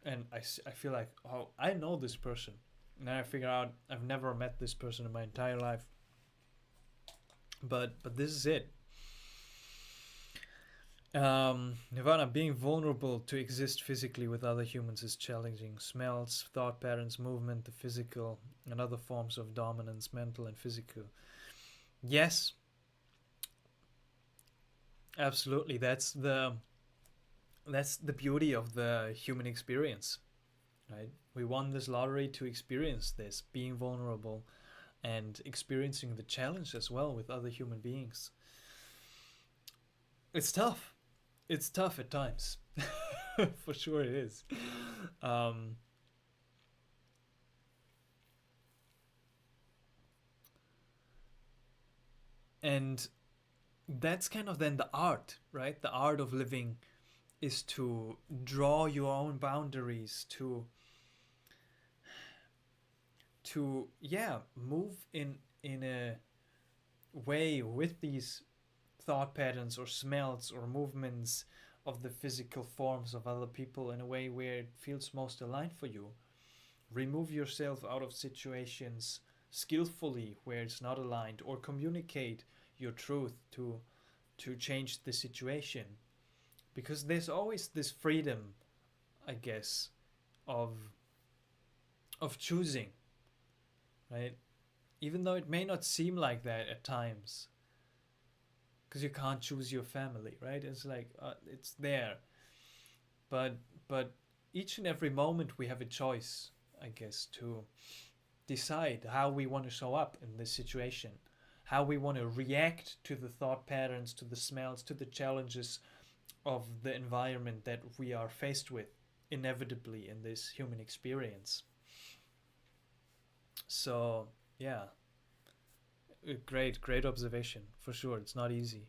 And I feel like, oh, I know this person. And then I figure out I've never met this person in my entire life. But this is it. Nirvana, being vulnerable to exist physically with other humans is challenging. Smells, thought patterns, movement, the physical, and other forms of dominance, mental and physical. Yes, absolutely. That's the beauty of the human experience, right? We won this lottery to experience this, being vulnerable and experiencing the challenge as well with other human beings. It's tough. It's tough at times. For sure it is. And that's kind of then the art, right? The art of living is to draw your own boundaries, to move in a way with these thought patterns or smells or movements of the physical forms of other people in a way where it feels most aligned for you. Remove yourself out of situations skillfully where it's not aligned, or communicate your truth to change the situation, because there's always this freedom, I guess, of choosing, right? Even though it may not seem like that at times, because you can't choose your family, right? It's like it's there, but each and every moment we have a choice, I guess, to decide how we want to show up in this situation, how we want to react to the thought patterns, to the smells, to the challenges of the environment that we are faced with inevitably in this human experience. So yeah, great observation, for sure. It's not easy.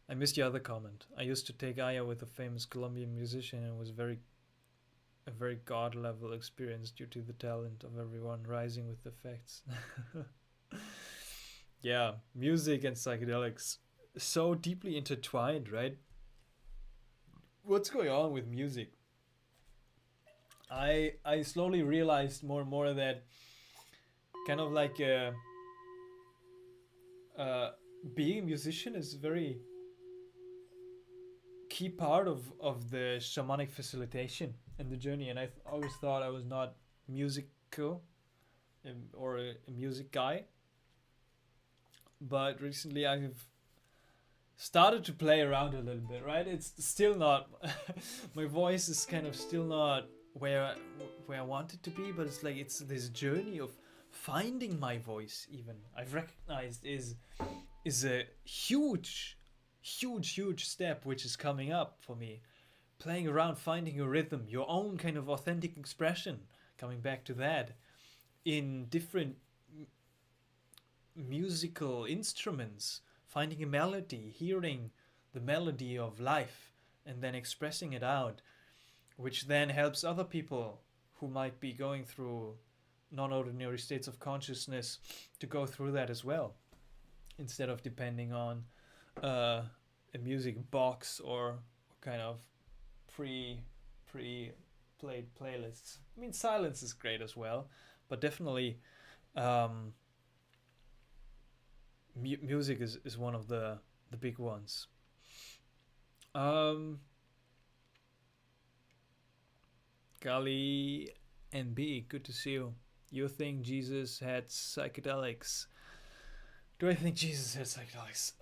I missed your other comment. I used to take Aya with a famous Colombian musician, and it was a very god level experience due to the talent of everyone rising with the facts. Yeah, music and psychedelics so deeply intertwined, right? What's going on with music? I slowly realized more and more that kind of like being a musician is a very key part of the shamanic facilitation and the journey. And I always thought I was not musical or a music guy, but recently I've started to play around a little bit, right? It's still not my voice is kind of still not where I want it to be, but it's like it's this journey of finding my voice. Even I've recognized is a huge step which is coming up for me. Playing around, finding your rhythm, your own kind of authentic expression, coming back to that in different musical instruments, finding a melody, hearing the melody of life and then expressing it out, which then helps other people who might be going through non-ordinary states of consciousness to go through that as well. instead of depending on a music box or kind of pre played playlists. I mean, silence is great as well, but definitely music is one of the big ones. Gali NB, good to see you. You think Jesus had psychedelics? Do I think Jesus had psychedelics?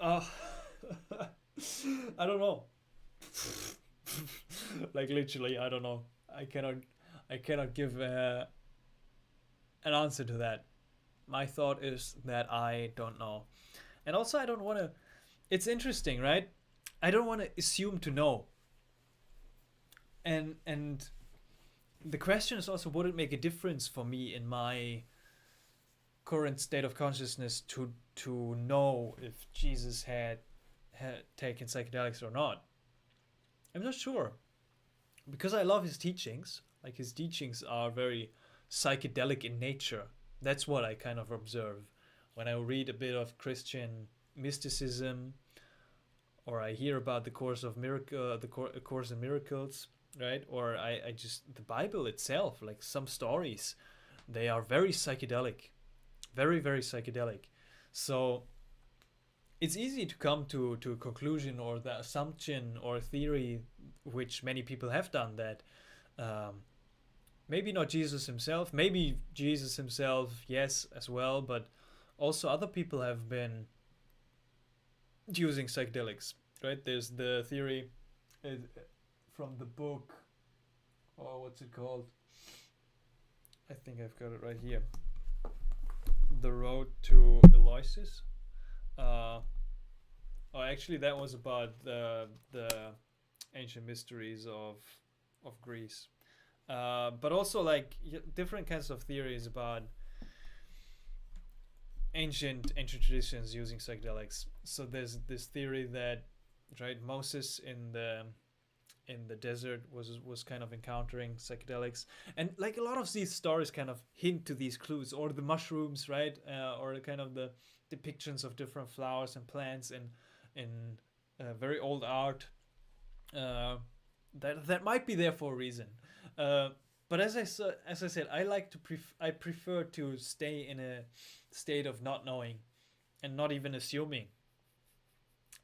I don't know. Like literally, I don't know. I cannot give an answer to that. My thought is that I don't know. And also I don't want to, it's interesting, right? I don't want to assume to know. And the question is also, would it make a difference for me in my current state of consciousness to know if Jesus had taken psychedelics or not? I'm not sure, because I love his teachings. Like, his teachings are very psychedelic in nature. That's what I kind of observe when I read a bit of Christian mysticism, or I hear about the Course in Miracles, right? Or I just, the Bible itself, like some stories, they are very psychedelic, very, very psychedelic. So it's easy to come to a conclusion or the assumption or theory, which many people have done, that maybe not Jesus himself, maybe Jesus himself, yes, as well, but also other people have been using psychedelics, right? There's the theory from the book, oh, what's it called? I think I've got it right here. The Road to Eleusis. Actually, that was about the ancient mysteries of Greece. But also like different kinds of theories about ancient traditions using psychedelics. So there's this theory that, right, Moses in the desert was kind of encountering psychedelics, and like a lot of these stories kind of hint to these clues, or the mushrooms, right, or kind of the depictions of different flowers and plants in very old art, that might be there for a reason. But as I said, I prefer to stay in a state of not knowing and not even assuming.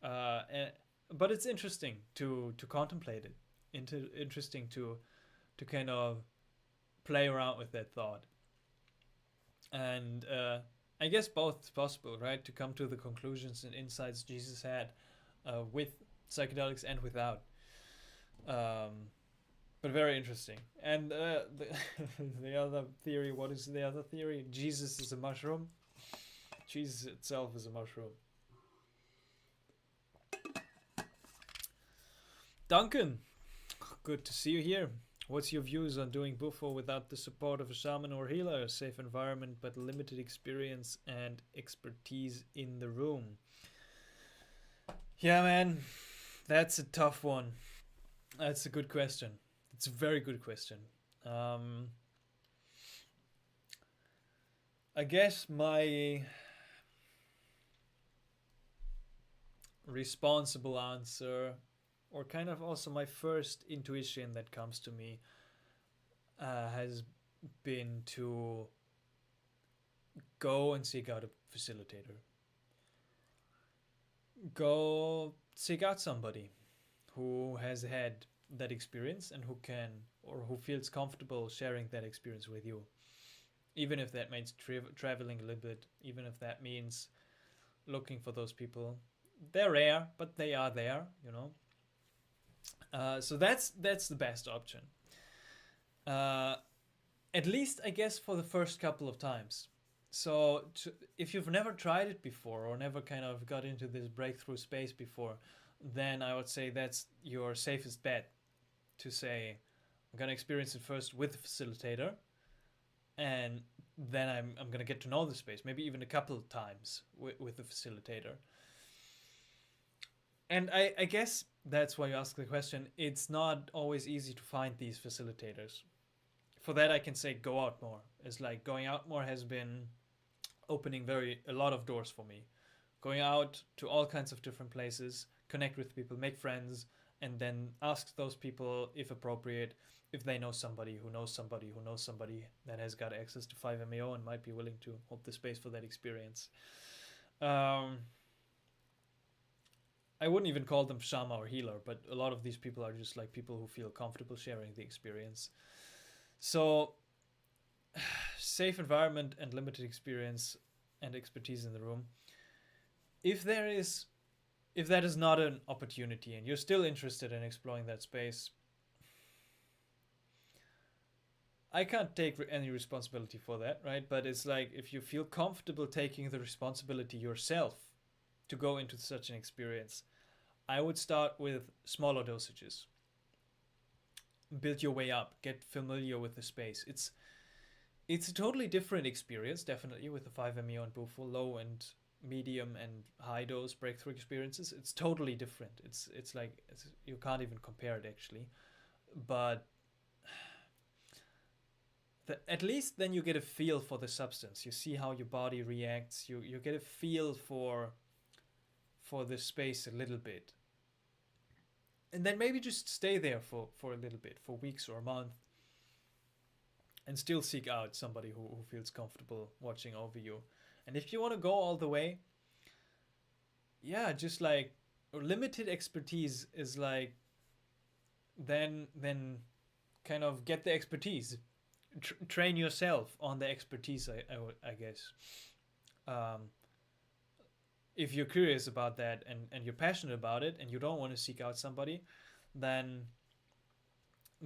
But it's interesting to contemplate it. Interesting to kind of play around with that thought. And I guess both is possible, right? To come to the conclusions and insights Jesus had with psychedelics and without. But very interesting. And the other theory, what is the other theory? Jesus is a mushroom. Jesus itself is a mushroom. Duncan, good to see you here. What's your views on doing Bufo without the support of a shaman or healer? A safe environment, but limited experience and expertise in the room. Yeah, man, that's a tough one. That's a good question. It's a very good question. I guess my responsible answer, or kind of also my first intuition that comes to me, has been to go and seek out a facilitator. Go seek out somebody who has had that experience and who can, or who feels comfortable sharing that experience with you. Even if that means traveling a little bit, even if that means looking for those people. They're rare, but they are there, you know. So that's the best option. At least, I guess, for the first couple of times. So if you've never tried it before, or never kind of got into this breakthrough space before, then I would say that's your safest bet, to say, I'm going to experience it first with a facilitator, and then I'm going to get to know the space, maybe even a couple of times with the facilitator. And I guess that's why you ask the question. It's not always easy to find these facilitators. For that, I can say go out more. It's like going out more has been opening a lot of doors for me. going out to all kinds of different places, connect with people, make friends, and then ask those people, if appropriate, if they know somebody who knows somebody who knows somebody that has got access to 5MEO and might be willing to hold the space for that experience. I wouldn't even call them shama or healer, but a lot of these people are just like people who feel comfortable sharing the experience. So safe environment and limited experience and expertise in the room. If that is not an opportunity and you're still interested in exploring that space, I can't take any responsibility for that, right? But it's like, if you feel comfortable taking the responsibility yourself to go into such an experience, I would start with smaller dosages. Build your way up, get familiar with the space. It's a totally different experience, definitely, with the 5MEO and Bufo, low and medium and high dose breakthrough experiences. It's totally different. It's like, you can't even compare it, actually. But at least then you get a feel for the substance. You see how your body reacts. You get a feel for the space a little bit. And then maybe just stay there for a little bit, for weeks or a month, and still seek out somebody who feels comfortable watching over you. And if you want to go all the way, yeah, just like limited expertise is like, then kind of get the expertise. Train yourself on the expertise, I guess. If you're curious about that and you're passionate about it and you don't want to seek out somebody, then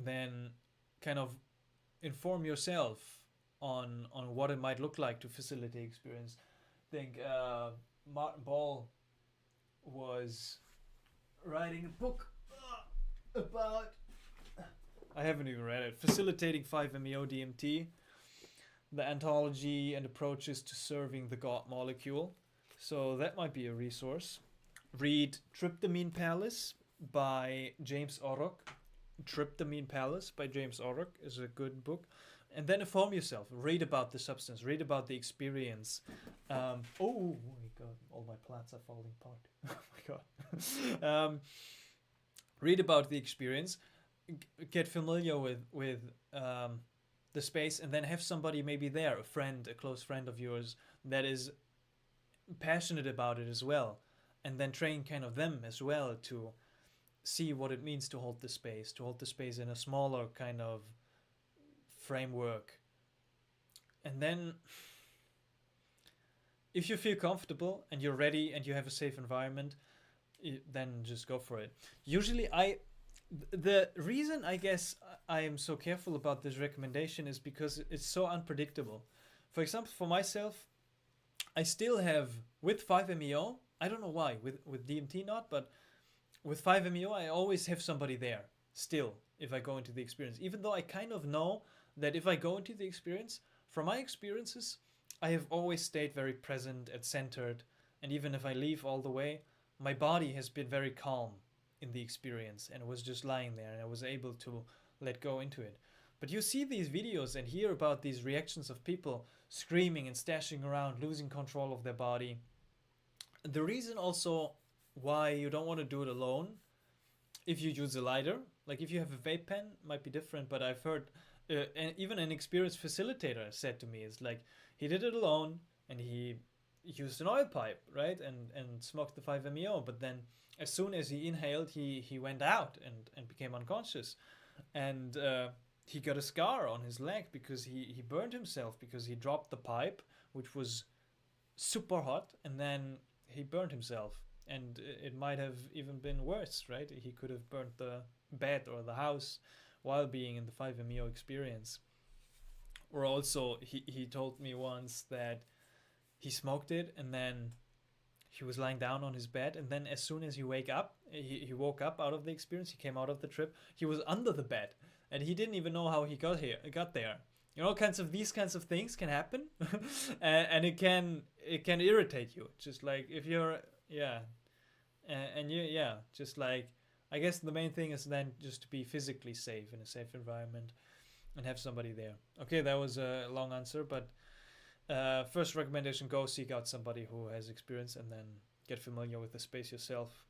kind of inform yourself on what it might look like to facilitate experience. I think Martin Ball was writing a book about, I haven't even read it, Facilitating 5MEO DMT, the anthology and approaches to serving the God molecule. So that might be a resource. Read Tryptamine Palace by James Orrock. Tryptamine Palace by James Orrock is a good book. And then inform yourself. Read about the substance. Read about the experience. Oh my god, all my plants are falling apart. Oh my god. Read about the experience. Get familiar with the space, and then have somebody maybe there, a friend, a close friend of yours that is passionate about it as well, and then train kind of them as well to see what it means to hold the space in a smaller kind of framework. And then if you feel comfortable and you're ready and you have a safe environment, then just go for it. Usually the reason I guess I am so careful about this recommendation is because it's so unpredictable. For example, for myself, I still have, with 5MEO, I don't know why, with DMT not, but with 5MEO, I always have somebody there, still, if I go into the experience. Even though I kind of know that if I go into the experience, from my experiences, I have always stayed very present and centered. And even if I leave all the way, my body has been very calm in the experience and was just lying there, and I was able to let go into it. But you see these videos and hear about these reactions of people screaming and stashing around, losing control of their body. The reason also why you don't want to do it alone, if you use a lighter, like if you have a vape pen, might be different, but I've heard, and even an experienced facilitator said to me, it's like he did it alone and he used an oil pipe, right, and smoked the 5MEO, but then as soon as he inhaled, he went out and became unconscious. And he got a scar on his leg because he burned himself because he dropped the pipe, which was super hot, and then he burned himself. And it might have even been worse, right? He could have burnt the bed or the house while being in the 5MEO experience. Or also, he told me once that he smoked it and then he was lying down on his bed, and then as soon as he woke up out of the experience, he came out of the trip, he was under the bed, and he didn't even know how he got there. You know, these kinds of things can happen, and it can irritate you. Just like if you're just like, I guess the main thing is then just to be physically safe in a safe environment and have somebody there. Okay, that was a long answer, but First recommendation: go seek out somebody who has experience, and then get familiar with the space yourself.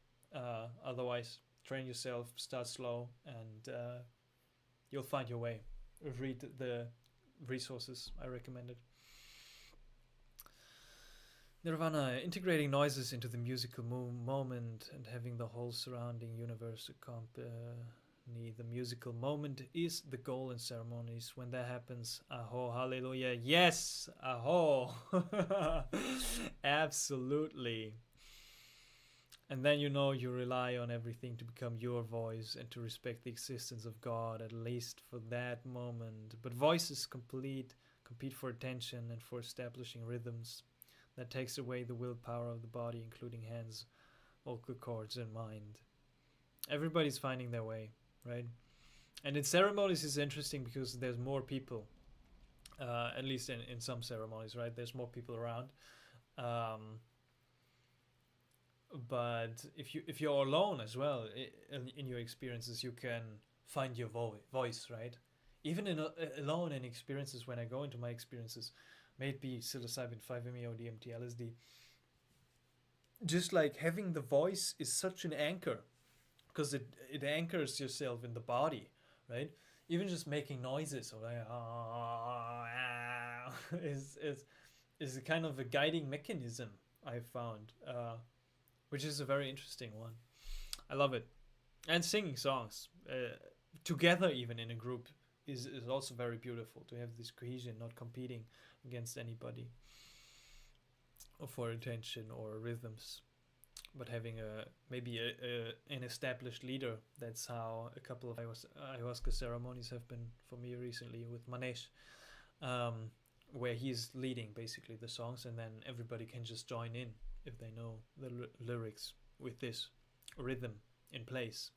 Otherwise, train yourself, start slow, and you'll find your way. Read the resources I recommended. Nirvana, integrating noises into the musical moment and having the whole surrounding universe accompany the musical moment is the goal in ceremonies. When that happens, aho, hallelujah, yes, aho, absolutely. And then you know you rely on everything to become your voice and to respect the existence of God, at least for that moment. But voices compete for attention and for establishing rhythms. That takes away the willpower of the body, including hands, vocal cords, and mind. Everybody's finding their way, right? And in ceremonies, it's interesting because there's more people, at least in some ceremonies, right? There's more people around. But if you're alone as well, in your experiences, you can find your voice, right? Even alone in experiences, when I go into my experiences, may it be psilocybin, 5-MeO, DMT, LSD, just like having the voice is such an anchor, because it anchors yourself in the body, right? Even just making noises or like is a kind of a guiding mechanism I've found, which is a very interesting one. I love it. And singing songs together, even in a group, is also very beautiful, to have this cohesion, not competing against anybody or for attention or rhythms, but having maybe an established leader. That's how a couple of ayahuasca ceremonies have been for me recently with Manesh, where he's leading basically the songs, and then everybody can just join in if they know the lyrics with this rhythm in place.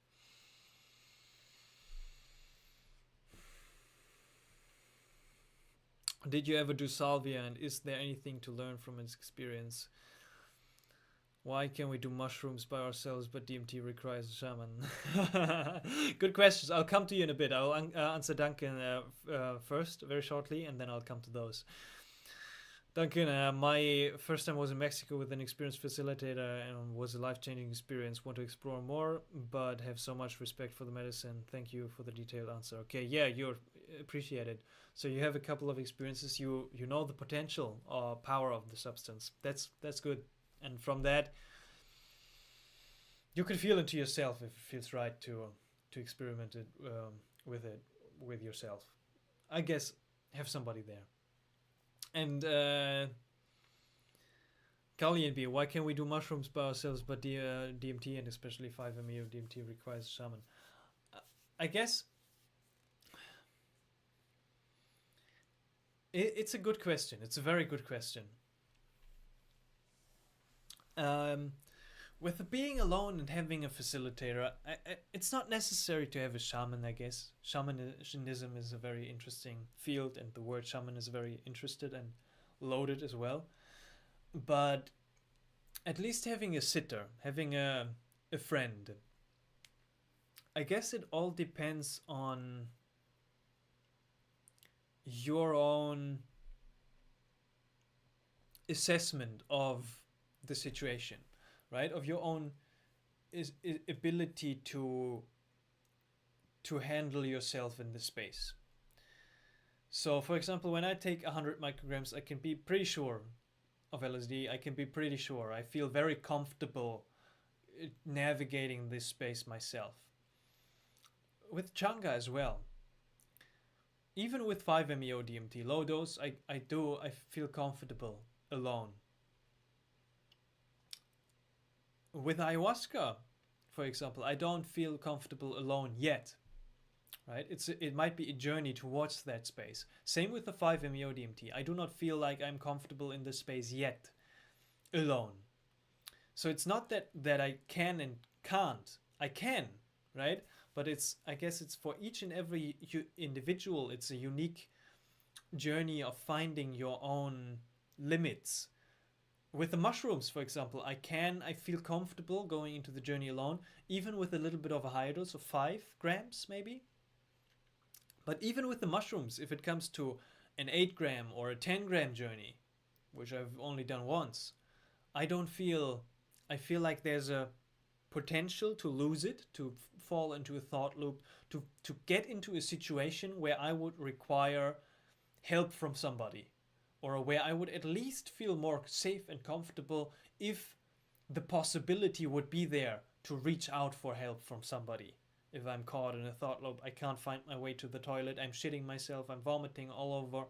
Did you ever do salvia, and is there anything to learn from its experience? Why can we do mushrooms by ourselves, but DMT requires a shaman? Good questions. I'll come to you in a bit. I'll answer Duncan first, very shortly, and then I'll come to those. Duncan, my first time was in Mexico with an experienced facilitator, and was a life-changing experience. Want to explore more, but have so much respect for the medicine. Thank you for the detailed answer. Okay, yeah, you're appreciated. So you have a couple of experiences. You know the potential or power of the substance. That's good. And from that, you can feel into yourself if it feels right to experiment it with yourself. I guess have somebody there. And Kalian B, why can't we do mushrooms by ourselves, but DMT and especially 5-MeO DMT requires a shaman? I guess it's a good question. It's a very good question. With being alone and having a facilitator, it's not necessary to have a shaman, I guess. Shamanism is a very interesting field, and the word shaman is very interested and loaded as well. But at least having a sitter, having a friend, I guess it all depends on your own assessment of the situation, right? Of your own ability to handle yourself in the space. So, for example, when I take 100 micrograms, I can be pretty sure of LSD. I can be pretty sure. I feel very comfortable navigating this space myself. With Changa as well. Even with 5-MeO DMT, low dose, I feel comfortable alone. With ayahuasca, for example, I don't feel comfortable alone yet, right? It might be a journey towards that space. Same with the 5-MeO DMT. I do not feel like I'm comfortable in the space yet, alone. So it's not that I can and can't. I can, right? But I guess it's for each and every individual. It's a unique journey of finding your own limits. With the mushrooms, for example, I feel comfortable going into the journey alone, even with a little bit of a higher dose of 5 grams, maybe. But even with the mushrooms, if it comes to an 8 gram or a 10 gram journey, which I've only done once, I feel like there's a potential to lose it, to fall into a thought loop, to get into a situation where I would require help from somebody, or where I would at least feel more safe and comfortable if the possibility would be there to reach out for help from somebody. If I'm caught in a thought loop, I can't find my way to the toilet, I'm shitting myself, I'm vomiting all over,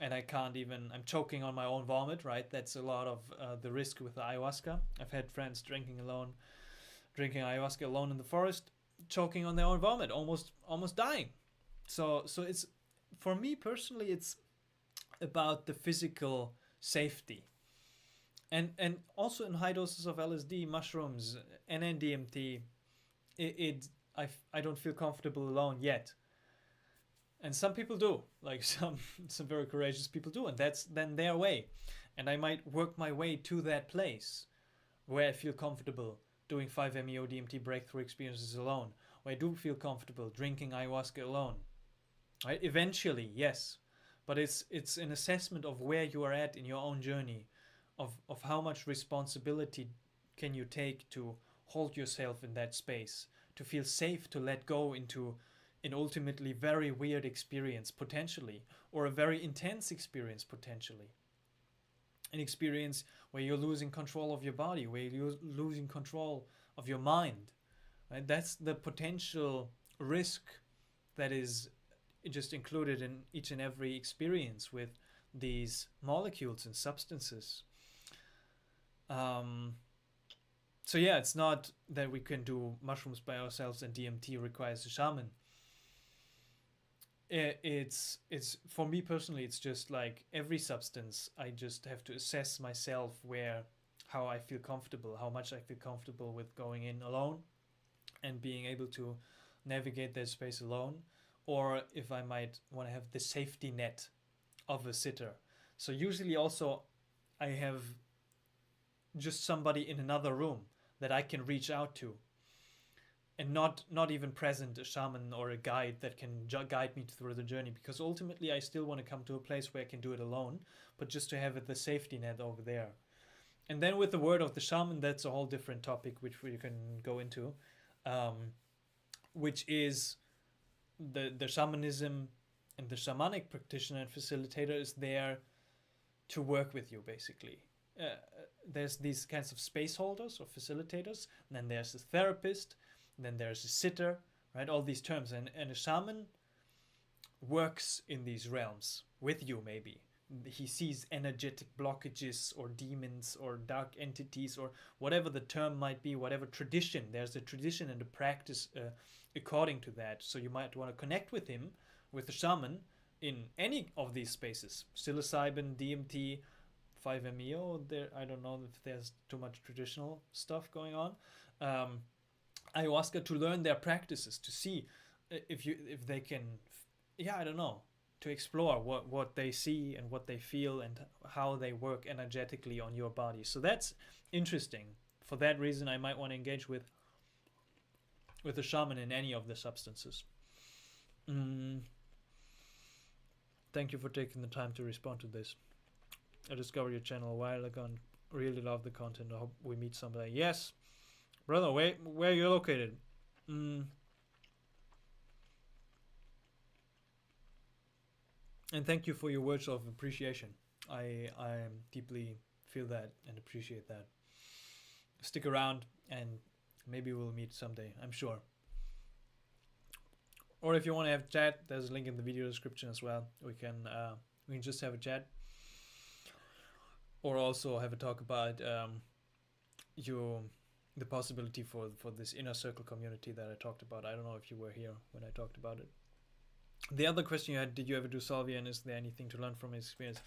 and I'm choking on my own vomit, right? That's a lot of the risk with the ayahuasca. I've had friends drinking ayahuasca alone in the forest, choking on their own vomit, almost dying. So it's, for me personally, it's about the physical safety. And also in high doses of LSD, mushrooms, NN-DMT, I don't feel comfortable alone yet. And some people do, like some very courageous people do, and that's then their way. And I might work my way to that place where I feel comfortable doing 5-MeO DMT breakthrough experiences alone, where I do feel comfortable drinking ayahuasca alone. Right? Eventually, yes, but it's an assessment of where you are at in your own journey, of how much responsibility can you take to hold yourself in that space, to feel safe to let go into an ultimately very weird experience potentially, or a very intense experience potentially. An experience where you're losing control of your body, where you're losing control of your mind. Right? That's the potential risk that is just included in each and every experience with these molecules and substances. So yeah, it's not that we can do mushrooms by ourselves and DMT requires a shaman. It's for me personally, it's just like every substance, I just have to assess myself how I feel comfortable, how much I feel comfortable with going in alone and being able to navigate that space alone, or if I might want to have the safety net of a sitter. So usually also I have just somebody in another room that I can reach out to, and not even present a shaman or a guide that can guide me through the journey, because ultimately I still want to come to a place where I can do it alone, but just to have the safety net over there. And then with the word of the shaman, that's a whole different topic which we can go into, which is the shamanism, and the shamanic practitioner and facilitator is there to work with you, basically. There's these kinds of space holders or facilitators, and then there's a therapist, and then there's a sitter, right? All these terms, and a shaman works in these realms with you. Maybe he sees energetic blockages or demons or dark entities or whatever the term might be, whatever tradition. There's a tradition and a practice according to that. So you might want to connect with him, with the shaman, in any of these spaces. Psilocybin, DMT, 5-MeO, I don't know if there's too much traditional stuff going on. Ayahuasca, to learn their practices, to see if they can, I don't know, to explore what they see and what they feel and how they work energetically on your body. So that's interesting. For that reason, I might want to engage with a shaman in any of the substances. Thank you for taking the time to respond to this. I discovered your channel a while ago and really love the content. I hope we meet someday. Yes, brother, where are you located? And thank you for your words of appreciation. I deeply feel that and appreciate that. Stick around and maybe we'll meet someday, I'm sure. Or if you want to have a chat, there's a link in the video description as well. We can just have a chat. Or also have a talk about the possibility for this inner circle community that I talked about. I don't know if you were here when I talked about it. The other question you had, did you ever do salvia, and is there anything to learn from his experience?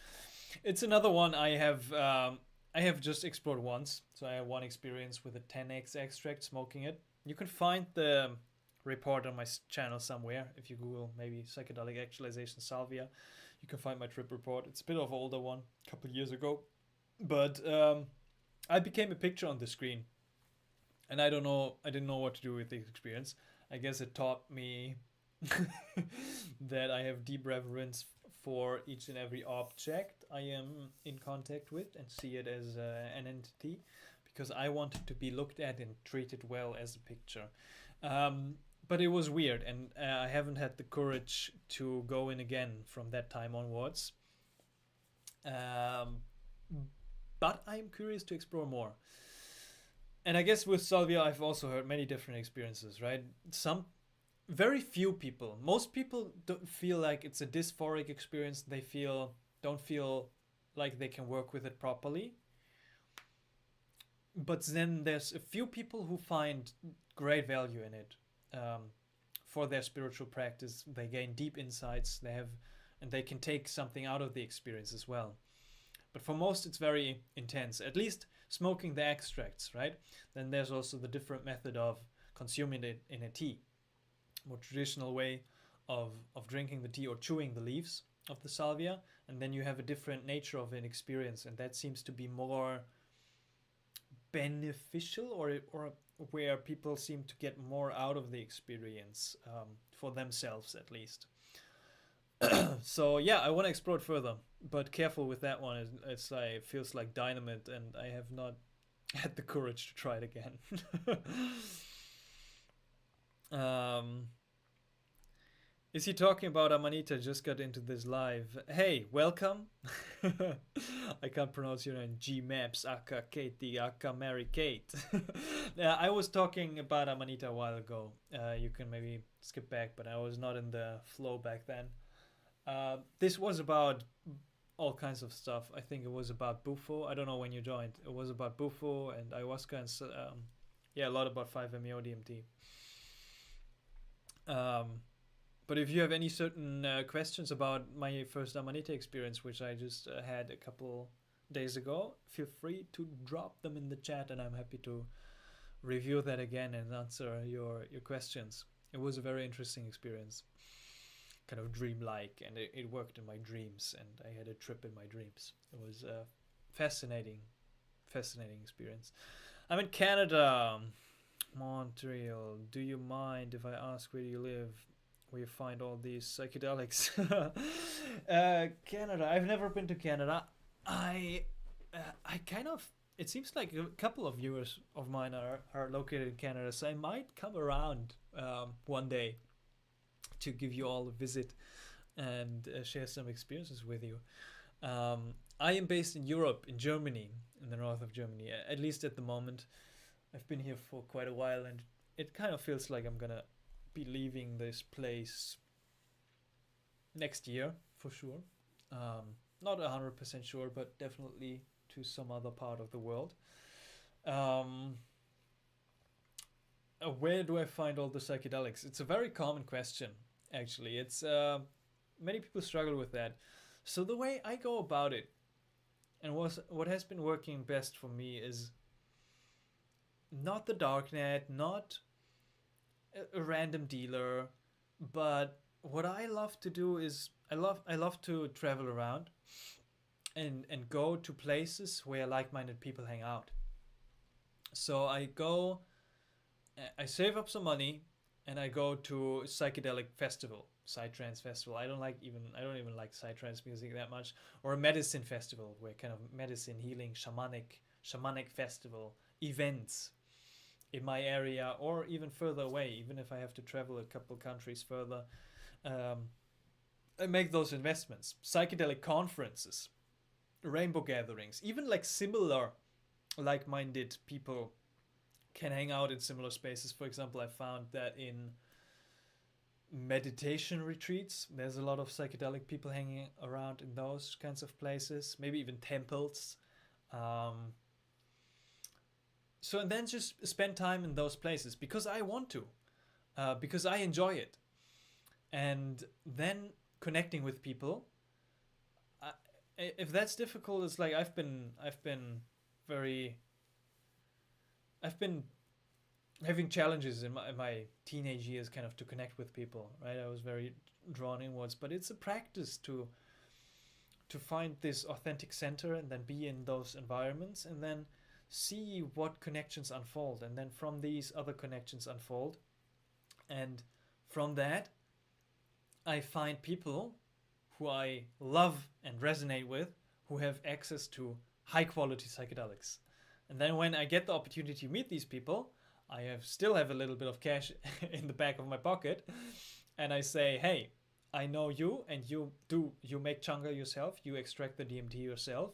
It's another one I have just explored once. So I had one experience with a 10x extract, smoking it. You can find the report on my channel somewhere. If you Google maybe Psychedelic Actualization Salvia, you can find my trip report. It's a bit of an older one, a couple of years ago. But I became a picture on the screen. And I didn't know what to do with the experience. I guess it taught me that I have deep reverence for each and every object I am in contact with and see it as an entity, because I want it to be looked at and treated well as a picture. But it was weird, and I haven't had the courage to go in again from that time onwards. But I'm curious to explore more. And I guess with salvia, I've also heard many different experiences, right? Very few people, most people don't feel like it's a dysphoric experience. They don't feel like they can work with it properly. But then there's a few people who find great value in it for their spiritual practice. They gain deep insights. And they can take something out of the experience as well. But for most, it's very intense. At least smoking the extracts, right? Then there's also the different method of consuming it in a tea. More traditional way of drinking the tea or chewing the leaves of the salvia, and then you have a different nature of an experience, and that seems to be more beneficial, or where people seem to get more out of the experience for themselves at least. So yeah, I want to explore it further, but careful with that one. It's like, it feels like dynamite, and I have not had the courage to try it again. Is he talking about Amanita? Just got into this live. Hey, welcome. I can't pronounce your name. G Maps, aka Katie, aka Mary Kate. Yeah, I was talking about Amanita a while ago. You can maybe skip back, but I was not in the flow back then. This was about all kinds of stuff. I think it was about Bufo. I don't know when you joined. It was about Bufo and ayahuasca and a lot about 5-MeO DMT. But if you have any certain questions about my first Amanita experience, which I just had a couple days ago, feel free to drop them in the chat, and I'm happy to review that again and answer your questions. It was a very interesting experience, kind of dreamlike, and it worked in my dreams, and I had a trip in my dreams. It was a fascinating experience. I'm in Canada, Montreal. Do you mind if I ask where you live? Where you find all these psychedelics? Canada. I've never been to Canada. I kind of. It seems like a couple of viewers of mine are located in Canada, so I might come around one day to give you all a visit and share some experiences with you. I am based in Europe, in Germany, in the north of Germany, at least at the moment. I've been here for quite a while, and it kind of feels like I'm gonna be leaving this place next year for sure. Not 100% sure, but definitely to some other part of the world. Where do I find all the psychedelics? It's a very common question, actually. It's many people struggle with that. So the way I go about it, and what has been working best for me, is not the darknet, not a random dealer, but what I love to do is I love to travel around and go to places where like-minded people hang out. So I save up some money and I go to a psychedelic festival, psytrance festival. I don't even like psytrance music that much. Or a medicine festival, where kind of medicine, healing, shamanic festival events in my area, or even further away, even if I have to travel a couple countries further. I make those investments. Psychedelic conferences, rainbow gatherings, even like similar like-minded people can hang out in similar spaces. For example, I found that in meditation retreats, there's a lot of psychedelic people hanging around in those kinds of places, maybe even temples. So, and then just spend time in those places because I want to, because I enjoy it. And then connecting with people. If that's difficult, it's like I've been having challenges in my teenage years, kind of to connect with people, right? I was very drawn inwards, but it's a practice to find this authentic center and then be in those environments and then see what connections unfold, and then from these other connections unfold, and from that I find people who I love and resonate with, who have access to high quality psychedelics. And then when I get the opportunity to meet these people, I still have a little bit of cash in the back of my pocket, and I say, hey, I know you, and you make changa yourself, you extract the DMT yourself.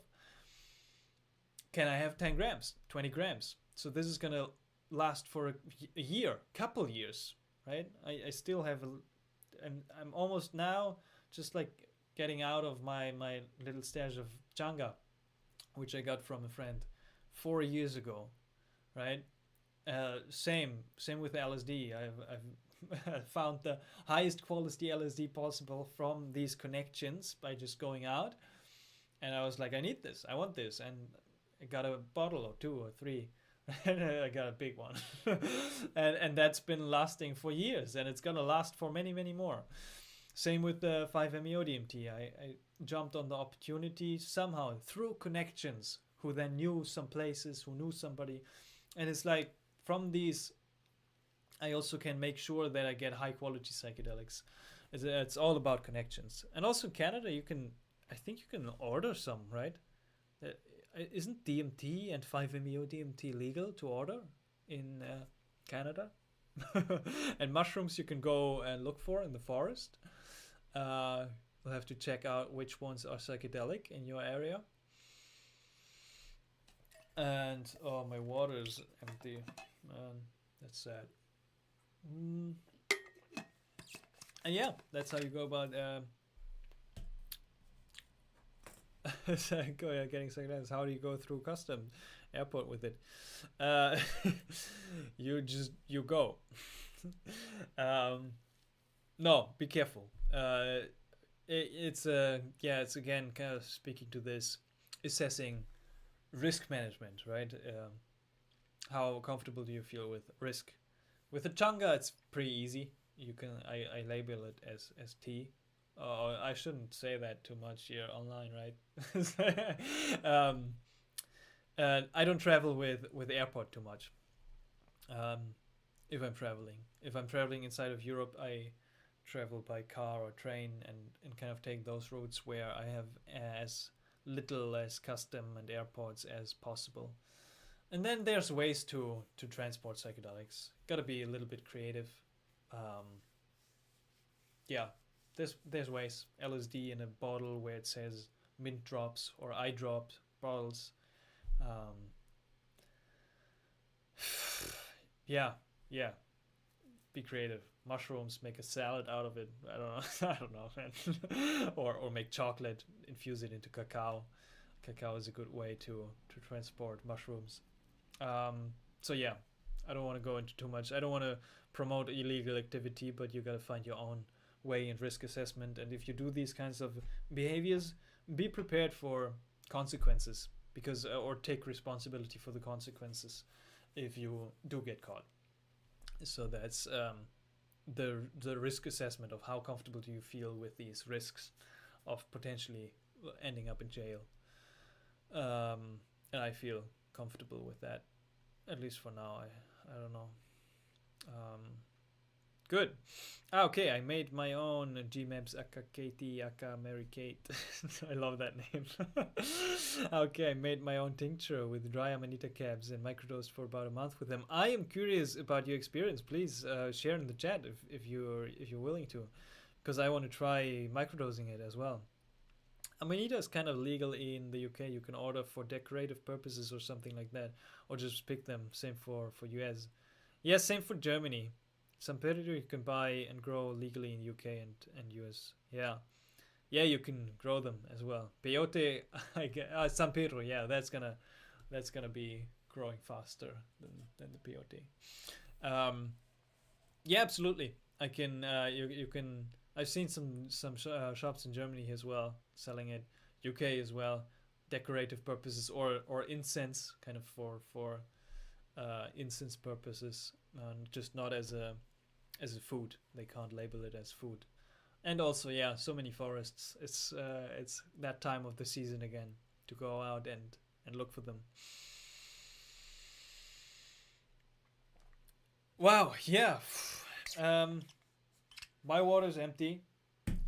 Can I have 10 grams, 20 grams? So this is gonna last for a year, couple years, right? I still have I'm almost now just like getting out of my little stash of changa, which I got from a friend 4 years ago, right? Same with LSD. I've found the highest quality LSD possible from these connections by just going out, and I was like, I need this, I want this, and I got a bottle or 2 or 3, and I got a big one, and that's been lasting for years, and it's gonna last for many more. Same with the 5-MeO DMT. I jumped on the opportunity somehow through connections, who then knew some places, who knew somebody, and it's like from these I also can make sure that I get high quality psychedelics. It's all about connections. And also in Canada, I think you can order some, right? Isn't DMT and 5-MeO DMT legal to order in Canada? And mushrooms you can go and look for in the forest. We'll have to check out which ones are psychedelic in your area. And oh, my water is empty. That's sad. And yeah, that's how you go about getting psychedelics. How do you go through customs airport with it? You go. No, be careful. It's again kind of speaking to this assessing risk management, right? How comfortable do you feel with risk? With the changa, it's pretty easy. You can I label it as tea. I shouldn't say that too much here online, right? I don't travel with airport too much. If I'm traveling inside of Europe, I travel by car or train and kind of take those routes where I have as little as custom and airports as possible. And then there's ways to transport psychedelics. Gotta be a little bit creative. There's ways. LSD in a bottle where it says mint drops or eye drop bottles. Yeah. Be creative. Mushrooms, make a salad out of it. I don't know, man. or make chocolate, infuse it into cacao. Cacao is a good way to transport mushrooms. So yeah, I don't want to go into too much. I don't want to promote illegal activity, but you got to find your own way in risk assessment. And if you do these kinds of behaviors, be prepared for consequences, because or take responsibility for the consequences if you do get caught. So that's the risk assessment of how comfortable do you feel with these risks of potentially ending up in jail. And I feel comfortable with that, at least for now. I don't know. Good. Okay, I made my own Gmabs aka Katie aka Mary Kate. I love that name. Okay, I made my own tincture with dry amanita cabs and microdosed for about a month with them. I am curious about your experience. Please share in the chat if you're willing to, because I want to try microdosing it as well. Amanita is kind of legal in the UK. You can order for decorative purposes or something like that, or just pick them. Same for US. Yes, same for Germany. San Pedro you can buy and grow legally in UK and US. Yeah, you can grow them as well. Peyote, San Pedro. Yeah, that's gonna be growing faster than the peyote. Yeah, absolutely. I can. You can. I've seen some shops in Germany as well selling it. UK as well, decorative purposes or incense, kind of for incense purposes, just not as a food. They can't label it as food. And also, yeah, so many forests. It's that time of the season again to go out and look for them. Wow, yeah. My water's empty.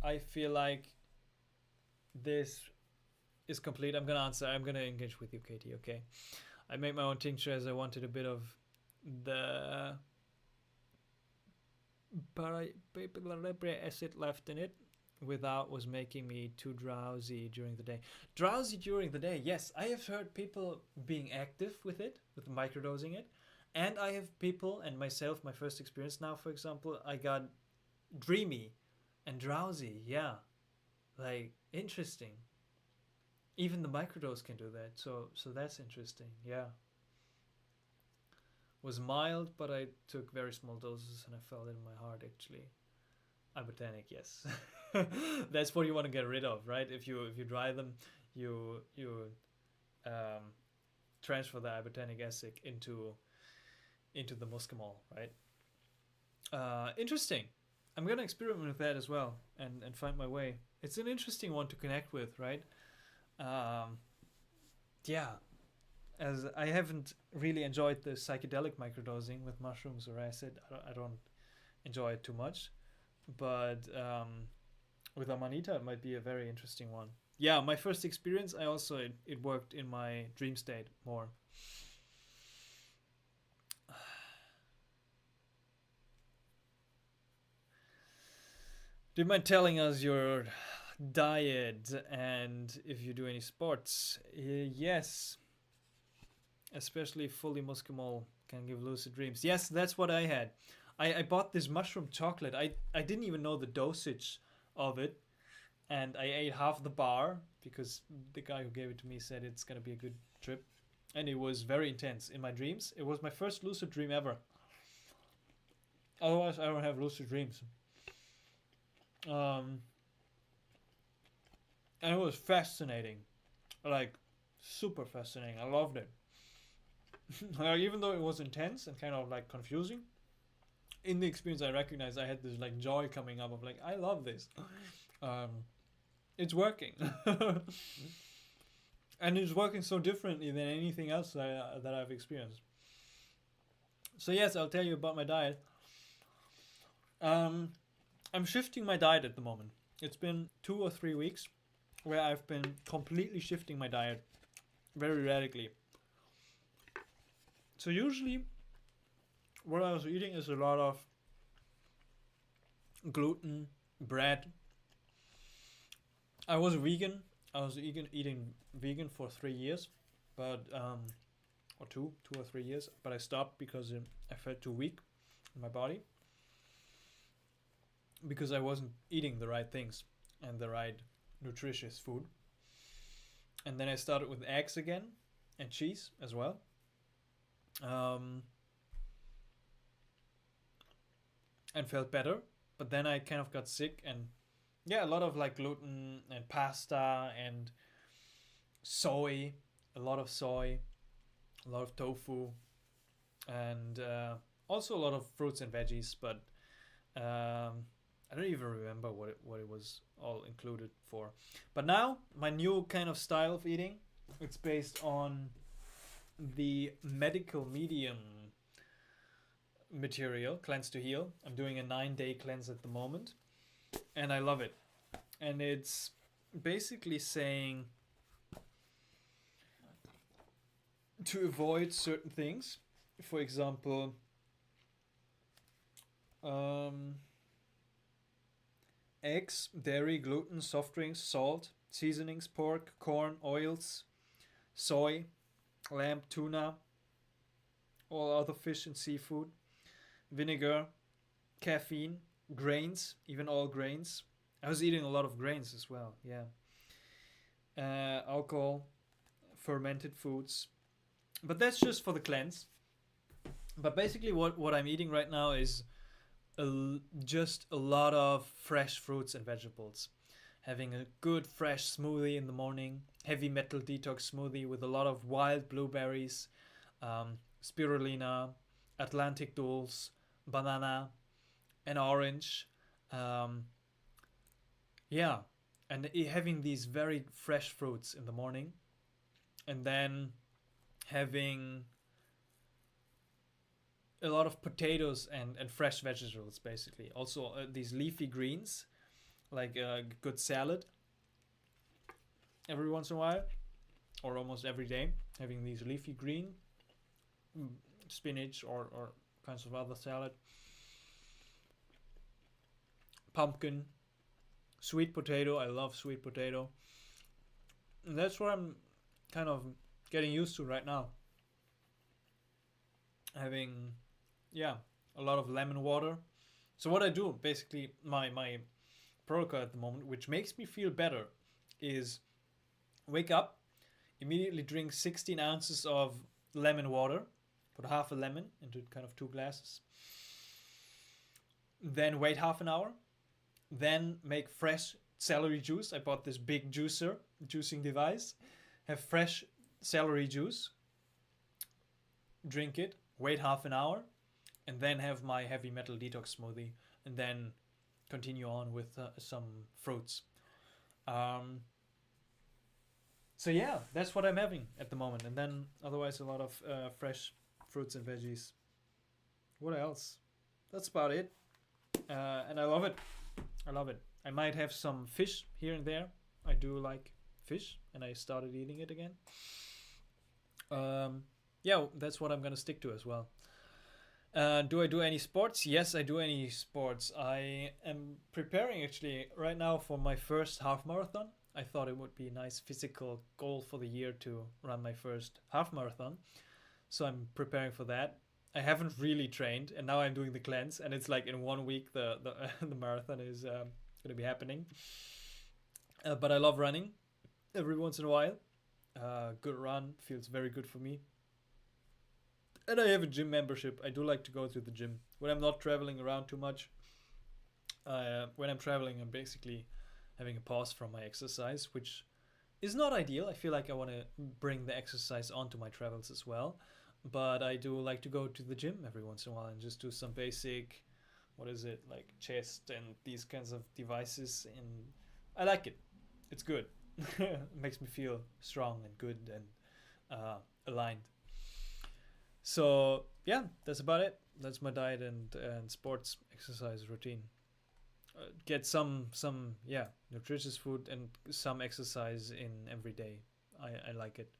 I feel like this is complete, I'm gonna engage with you, Katie. Okay, I made my own tincture as I wanted a bit of the acid left in it without was making me too drowsy during the day. Drowsy during the day, yes. I have heard people being active with it, with microdosing it. And I have people, and myself, my first experience now, for example, I got dreamy and drowsy. Yeah, like, interesting. Even the microdose can do that. So that's interesting. Yeah. Was mild, but I took very small doses and I felt it in my heart, actually. Ibotenic, yes. That's what you want to get rid of, right? If you dry them, you transfer the ibotenic acid into the muscimol, right? Interesting. I'm gonna experiment with that as well and find my way. It's an interesting one to connect with, right? Yeah, as I haven't really enjoyed the psychedelic microdosing with mushrooms or acid. I don't enjoy it too much, but with amanita it might be a very interesting one. Yeah, my first experience, I also it worked in my dream state more. Do you mind telling us your diet and if you do any sports? Yes, especially fully muscimol can give lucid dreams. Yes, that's what I had. I bought this mushroom chocolate. I didn't even know the dosage of it, and I ate half the bar because the guy who gave it to me said it's gonna be a good trip, and it was very intense in my dreams. It was my first lucid dream ever. Otherwise, I don't have lucid dreams. And it was fascinating, like super fascinating. I loved it. Like, even though it was intense and kind of like confusing, in the experience I recognized I had this like joy coming up of like, I love this. It's working. And it's working so differently than anything else that I've experienced. So yes, I'll tell you about my diet. I'm shifting my diet at the moment. It's been 2 or 3 weeks where I've been completely shifting my diet very radically. So usually what I was eating is a lot of gluten, bread. I was vegan. I was eating vegan for 3 years, but or 2 or 3 years, but I stopped because I felt too weak in my body. Because I wasn't eating the right things and the right nutritious food. And then I started with eggs again and cheese as well. And felt better. But then I kind of got sick, and yeah, a lot of like gluten and pasta and soy, a lot of tofu, and also a lot of fruits and veggies, but I don't even remember what it was all included for. But now, my new kind of style of eating, it's based on the medical medium material, Cleanse to Heal. I'm doing a 9-day cleanse at the moment, and I love it. And it's basically saying to avoid certain things. For example, eggs, dairy, gluten, soft drinks, salt, seasonings, pork, corn, oils, soy, lamb, tuna, all other fish and seafood, vinegar, caffeine, grains, even all grains. I was eating a lot of grains as well, yeah. Alcohol, fermented foods. But that's just for the cleanse. But basically what I'm eating right now is just a lot of fresh fruits and vegetables. Having a good fresh smoothie in the morning, heavy metal detox smoothie with a lot of wild blueberries, spirulina, Atlantic dulse, banana, and orange. Yeah, and having these very fresh fruits in the morning, and then having a lot of potatoes and fresh vegetables, basically. Also these leafy greens, like a good salad. every once in a while, or almost every day, having these leafy green spinach or kinds of other salad, pumpkin, sweet potato. I love sweet potato. And that's what I'm kind of getting used to right now. Having, yeah, a lot of lemon water. So what I do, basically, my protocol at the moment, which makes me feel better, is wake up, immediately drink 16 ounces of lemon water, put half a lemon into kind of 2 glasses, then wait half an hour, then make fresh celery juice. I bought this big juicing device, have fresh celery juice, drink it, wait half an hour, and then have my heavy metal detox smoothie, and then continue on with some fruits. So yeah, that's what I'm having at the moment, and then otherwise a lot of fresh fruits and veggies. What else? That's about it. And I love it. I might have some fish here and there. I do like fish, and I started eating it again. Yeah, that's what I'm gonna stick to as well. Do I do any sports? Yes, I do any sports. I am preparing actually right now for my first half marathon. I thought it would be a nice physical goal for the year to run my first half marathon. So I'm preparing for that. I haven't really trained, and now I'm doing the cleanse, and it's like in 1 week the the marathon is going to be happening. But I love running every once in a while. Good run feels very good for me. And I have a gym membership. I do like to go to the gym when I'm not traveling around too much. When I'm traveling, I'm basically having a pause from my exercise, which is not ideal. I feel like I want to bring the exercise onto my travels as well. But I do like to go to the gym every once in a while and just do some basic, what is it, like chest and these kinds of devices. And I like it. It's good. It makes me feel strong and good and aligned. So yeah, that's about it. That's my diet and sports exercise routine. Get some nutritious food and some exercise in every day. I like it.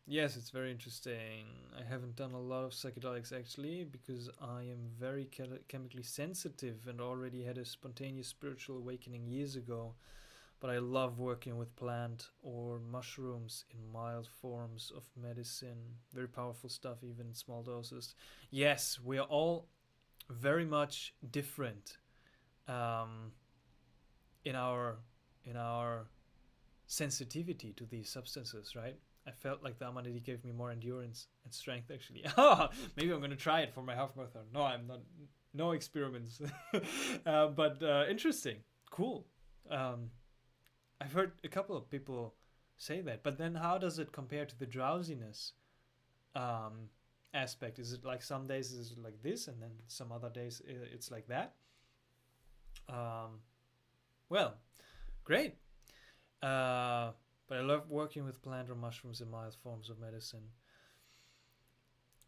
Yes, it's very interesting. I haven't done a lot of psychedelics actually because I am very chemically sensitive and already had a spontaneous spiritual awakening years ago. But I love working with plant or mushrooms in mild forms of medicine. Very powerful stuff, even in small doses. Yes, we are all very much different in our sensitivity to these substances, right? I felt like the amanita gave me more endurance and strength actually. Maybe I'm going to try it for my half marathon. No, I'm not. No experiments. But interesting. Cool. I've heard a couple of people say that, but then how does it compare to the drowsiness aspect? Is it like some days is it like this, and then some other days it's like that? Well, great. But I love working with plant or mushrooms in mild forms of medicine.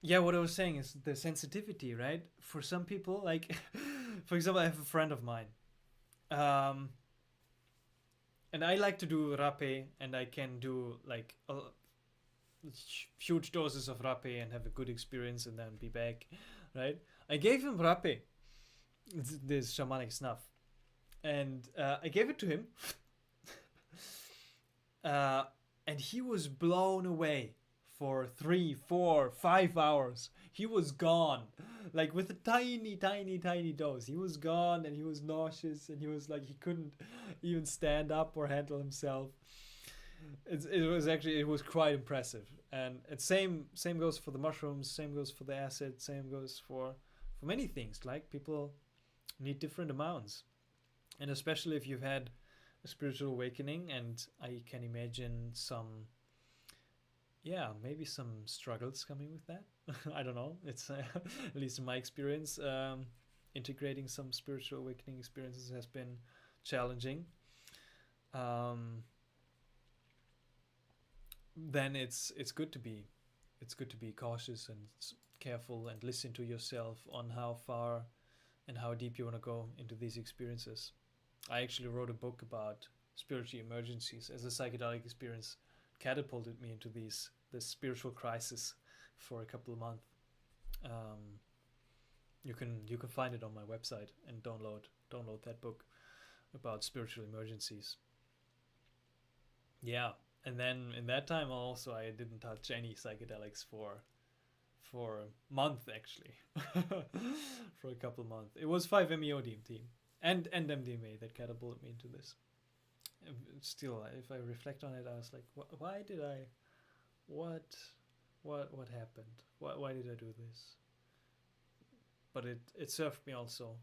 Yeah, what I was saying is the sensitivity, right? For some people, like, for example, I have a friend of mine. And I like to do rapé, and I can do like huge doses of rapé and have a good experience and then be back, right? I gave him rapé, this shamanic snuff, and I gave it to him, and he was blown away for 3, 4, 5 hours. He was gone, like with a tiny dose. He was gone, and he was nauseous, and he was like he couldn't even stand up or handle himself. It was quite impressive. And same goes for the mushrooms, same goes for the acid, same goes for many things. Like people need different amounts, and especially if you've had a spiritual awakening, and I can imagine maybe some struggles coming with that. I don't know. It's at least in my experience, integrating some spiritual awakening experiences has been challenging. Then it's good to be cautious and careful and listen to yourself on how far and how deep you want to go into these experiences. I actually wrote a book about spiritual emergencies as a psychedelic experience catapulted me into this spiritual crisis for a couple of months. You can find it on my website and download that book about spiritual emergencies. Yeah, and then in that time also I didn't touch any psychedelics for a month actually. For a couple of months. It was 5-MeO-DMT and MDMA that catapulted me into this. Still, if I reflect on it, I was like, why did I? What happened? Why did I do this? But it served me also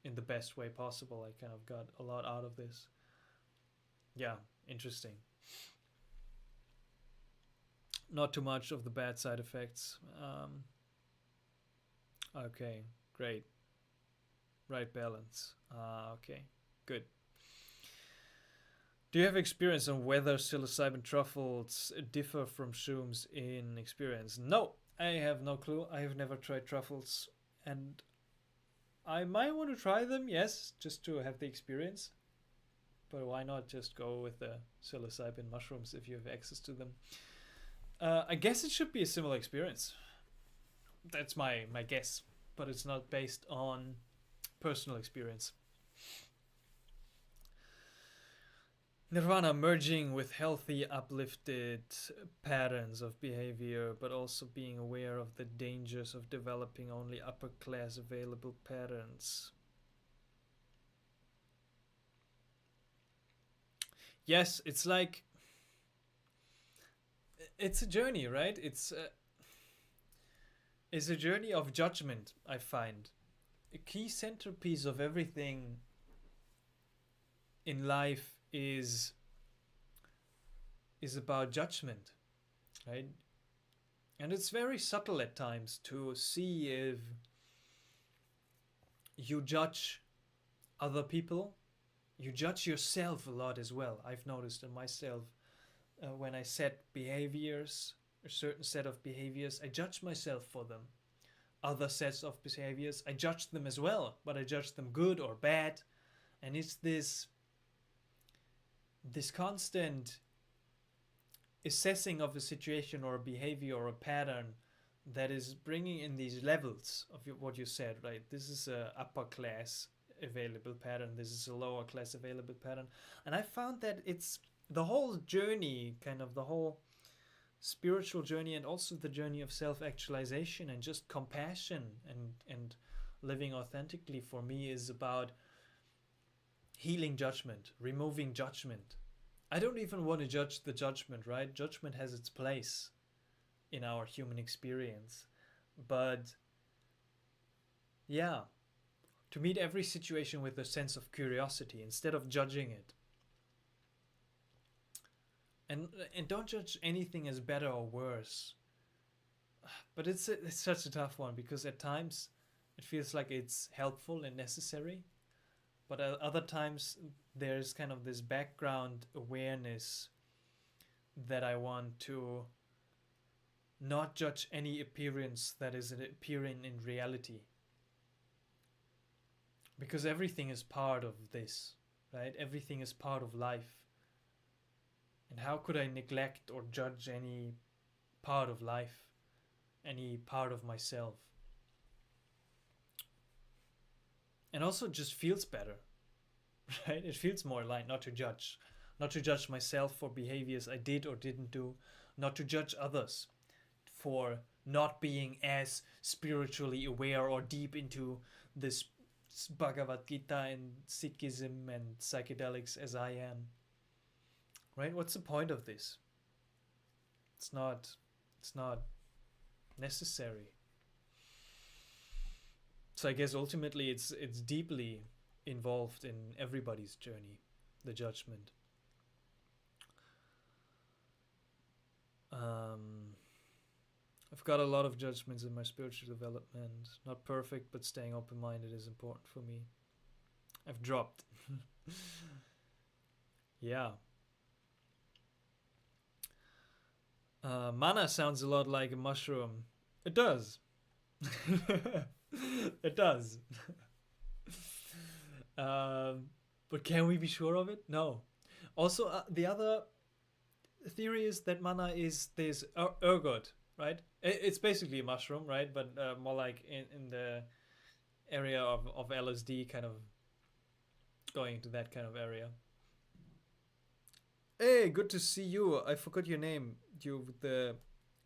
in the best way possible. I kind of got a lot out of this. Yeah, interesting. Not too much of the bad side effects. Okay, great. Right balance. Okay, good. Do you have experience on whether psilocybin truffles differ from shrooms in experience? No, I have no clue. I have never tried truffles, and I might want to try them, yes, just to have the experience. But why not just go with the psilocybin mushrooms if you have access to them? I guess it should be a similar experience. That's my guess, but it's not based on personal experience. Nirvana, merging with healthy, uplifted patterns of behavior, but also being aware of the dangers of developing only upper class available patterns. Yes, it's like, it's a journey, right? It's a journey of judgment, I find. A key centerpiece of everything in life is about judgment, right? And it's very subtle at times to see if you judge other people, you judge yourself a lot as well. I've noticed in myself when I set behaviors, a certain set of behaviors, I judge myself for them. Other sets of behaviors, I judge them as well, but I judge them good or bad. And it's this constant assessing of a situation or a behavior or a pattern that is bringing in these levels of what you said, right? This is a upper class available pattern, this is a lower class available pattern. And I found that it's the whole journey, kind of the whole spiritual journey, and also the journey of self-actualization and just compassion and living authentically, for me, is about healing judgment, removing judgment. I don't even want to judge the judgment, right? Judgment has its place in our human experience. But yeah, to meet every situation with a sense of curiosity instead of judging it. And don't judge anything as better or worse. But it's such a tough one, because at times it feels like it's helpful and necessary. But at other times there's kind of this background awareness that I want to not judge any appearance that is appearing in reality. Because everything is part of this, right? Everything is part of life. And how could I neglect or judge any part of life, any part of myself? And also it just feels better, right? It feels more aligned not to judge. Not to judge myself for behaviors I did or didn't do. Not to judge others for not being as spiritually aware or deep into this Bhagavad Gita and Sikhism and psychedelics as I am. Right? What's the point of this? It's not necessary. So I guess ultimately it's deeply involved in everybody's journey, the judgment. I've got a lot of judgments in my spiritual development. Not perfect, but staying open-minded is important for me. I've dropped. Yeah. Mana sounds a lot like a mushroom. It does. It does. But can we be sure of it? No. Also, the other theory is that mana is this ergot, right? It's basically a mushroom, right? But more like in the area of LSD, kind of going into that kind of area. Hey, good to see you. I forgot your name. You with the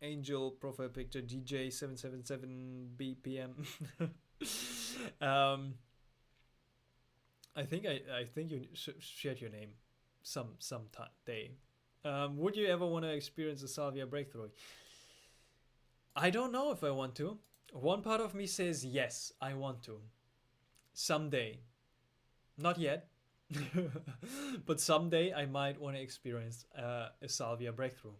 angel profile picture, DJ777BPM. I think you shared your name some day. Would you ever want to experience a salvia breakthrough? I don't know if I want to. One part of me says yes, I want to. Someday. Not yet. But someday I might want to experience a salvia breakthrough.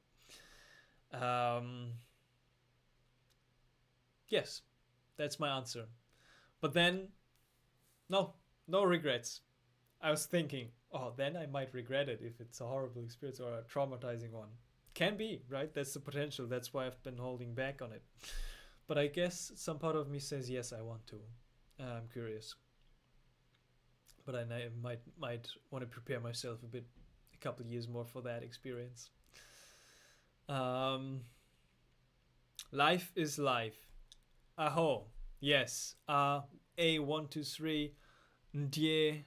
Yes, that's my answer. But then, no regrets. I was thinking, oh, then I might regret it if it's a horrible experience or a traumatizing one. Can be, right? That's the potential. That's why I've been holding back on it. But I guess some part of me says, yes, I want to. I'm curious. But I might want to prepare myself a couple of years more for that experience. Life is life. Aho. Yes. A123. Die.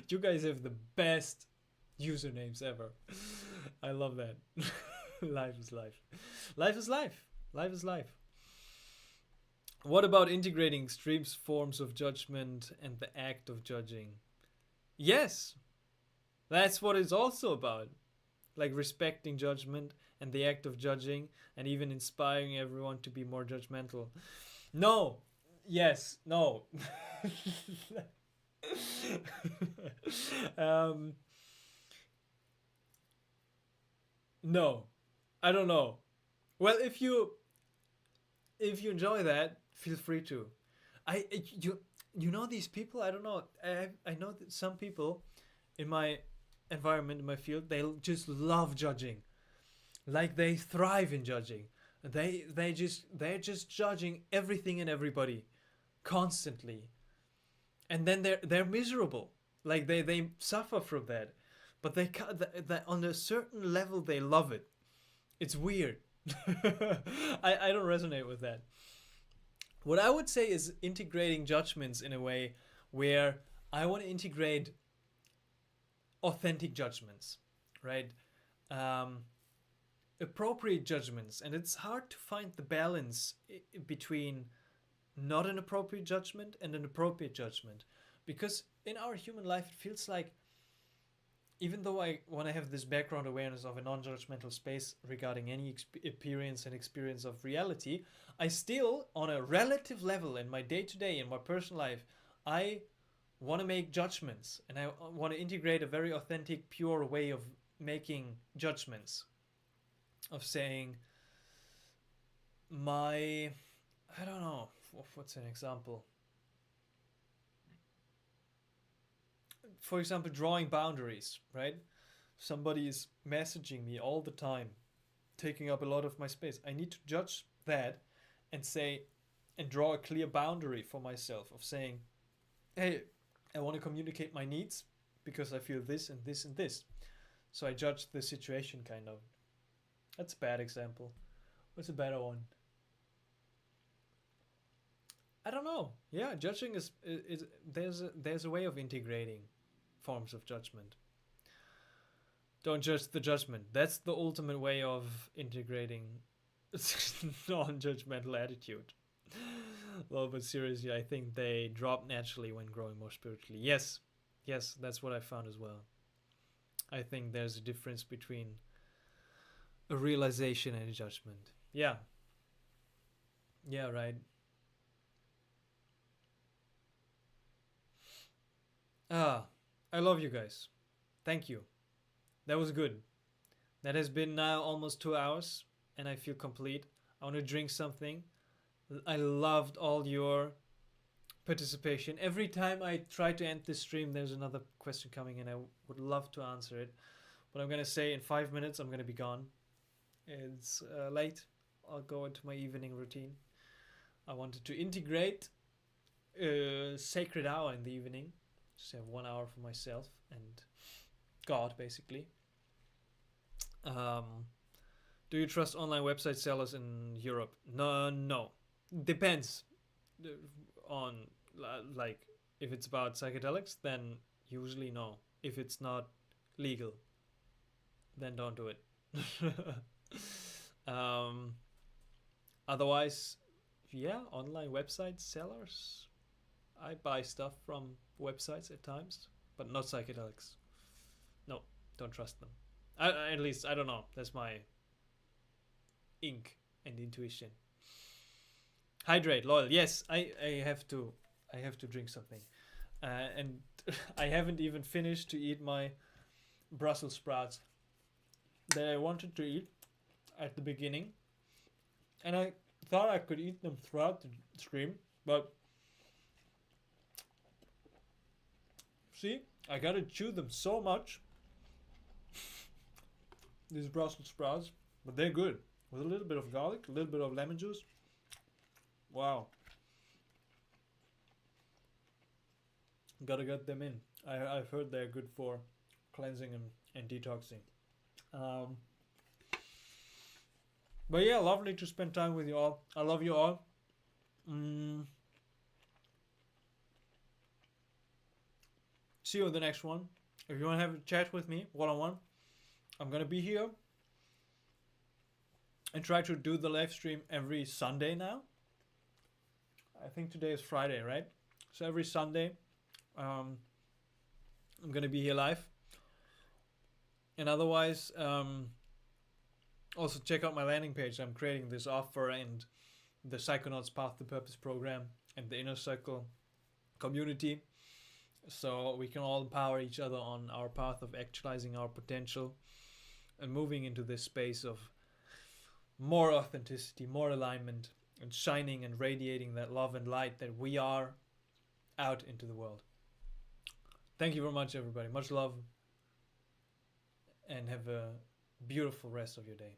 You guys have the best usernames ever. I love that. Life is life. Life is life. Life is life. What about integrating extreme forms of judgment and the act of judging? Yes, that's what it's also about. Like respecting judgment and the act of judging, and even inspiring everyone to be more judgmental. No. Yes. No. No. I don't know. Well, if you enjoy that, feel free to. You know these people? I don't know. I know that some people in my environment, in my field, they just love judging. Like they thrive in judging. They're just judging everything and everybody constantly. And then they're miserable. Like they suffer from that. But they on a certain level they love it. It's weird. I don't resonate with that. What I would say is integrating judgments in a way where I want to integrate authentic judgments, right? Appropriate judgments, and it's hard to find the balance between not an appropriate judgment and an appropriate judgment, because in our human life it feels like, even though I want to have this background awareness of a non-judgmental space regarding any appearance and experience of reality, I still, on a relative level in my day-to-day, in my personal life, I want to make judgments, and I want to integrate a very authentic, pure way of making judgments, of saying I don't know, what's an example? For example, drawing boundaries, right? Somebody is messaging me all the time, taking up a lot of my space. I need to judge that and say, and draw a clear boundary for myself of saying, hey, I want to communicate my needs because I feel this and this and this. So I judge the situation, kind of. That's a bad example. What's a better one? I don't know. Yeah, judging is there's a way of integrating forms of judgment. Don't judge the judgment. That's the ultimate way of integrating non-judgmental attitude. Well, but seriously, I think they drop naturally when growing more spiritually. Yes, that's what I found as well. I think there's a difference between a realization and a judgment. Yeah, right. I love you guys. Thank you. That was good. That has been now almost 2 hours and I feel complete. I want to drink something. I loved all your participation. Every time I try to end this stream, there's another question coming and I would love to answer it. But I'm going to say in 5 minutes, I'm going to be gone. It's late. I'll go into my evening routine. I wanted to integrate a sacred hour in the evening. Just have 1 hour for myself and God, basically. Do you trust online website sellers in Europe? No. Depends on, like, if it's about psychedelics, then usually no. If it's not legal, then don't do it. Otherwise, yeah, online website sellers. I buy stuff from websites at times, but not psychedelics. No, don't trust them. At least, I don't know. That's my ink and intuition. Hydrate, loyal. Yes, I have to drink something, and I haven't even finished to eat my Brussels sprouts that I wanted to eat at the beginning, and I thought I could eat them throughout the stream, but see, I gotta chew them so much. These Brussels sprouts, but they're good with a little bit of garlic, a little bit of lemon juice. Wow. Gotta get them in. I've heard they're good for cleansing and detoxing. But yeah, lovely to spend time with you all. I love you all. See you in the next one. If you want to have a chat with me one-on-one, I'm gonna be here and try to do the live stream every Sunday now. I think today is Friday, right? So every Sunday, I'm gonna be here live. And otherwise, also check out my landing page. I'm creating this offer and the Psychonauts Path to Purpose program and the Inner Circle community, so we can all empower each other on our path of actualizing our potential and moving into this space of more authenticity, more alignment, and shining and radiating that love and light that we are out into the world. Thank you very much, everybody. Much love, and have a beautiful rest of your day.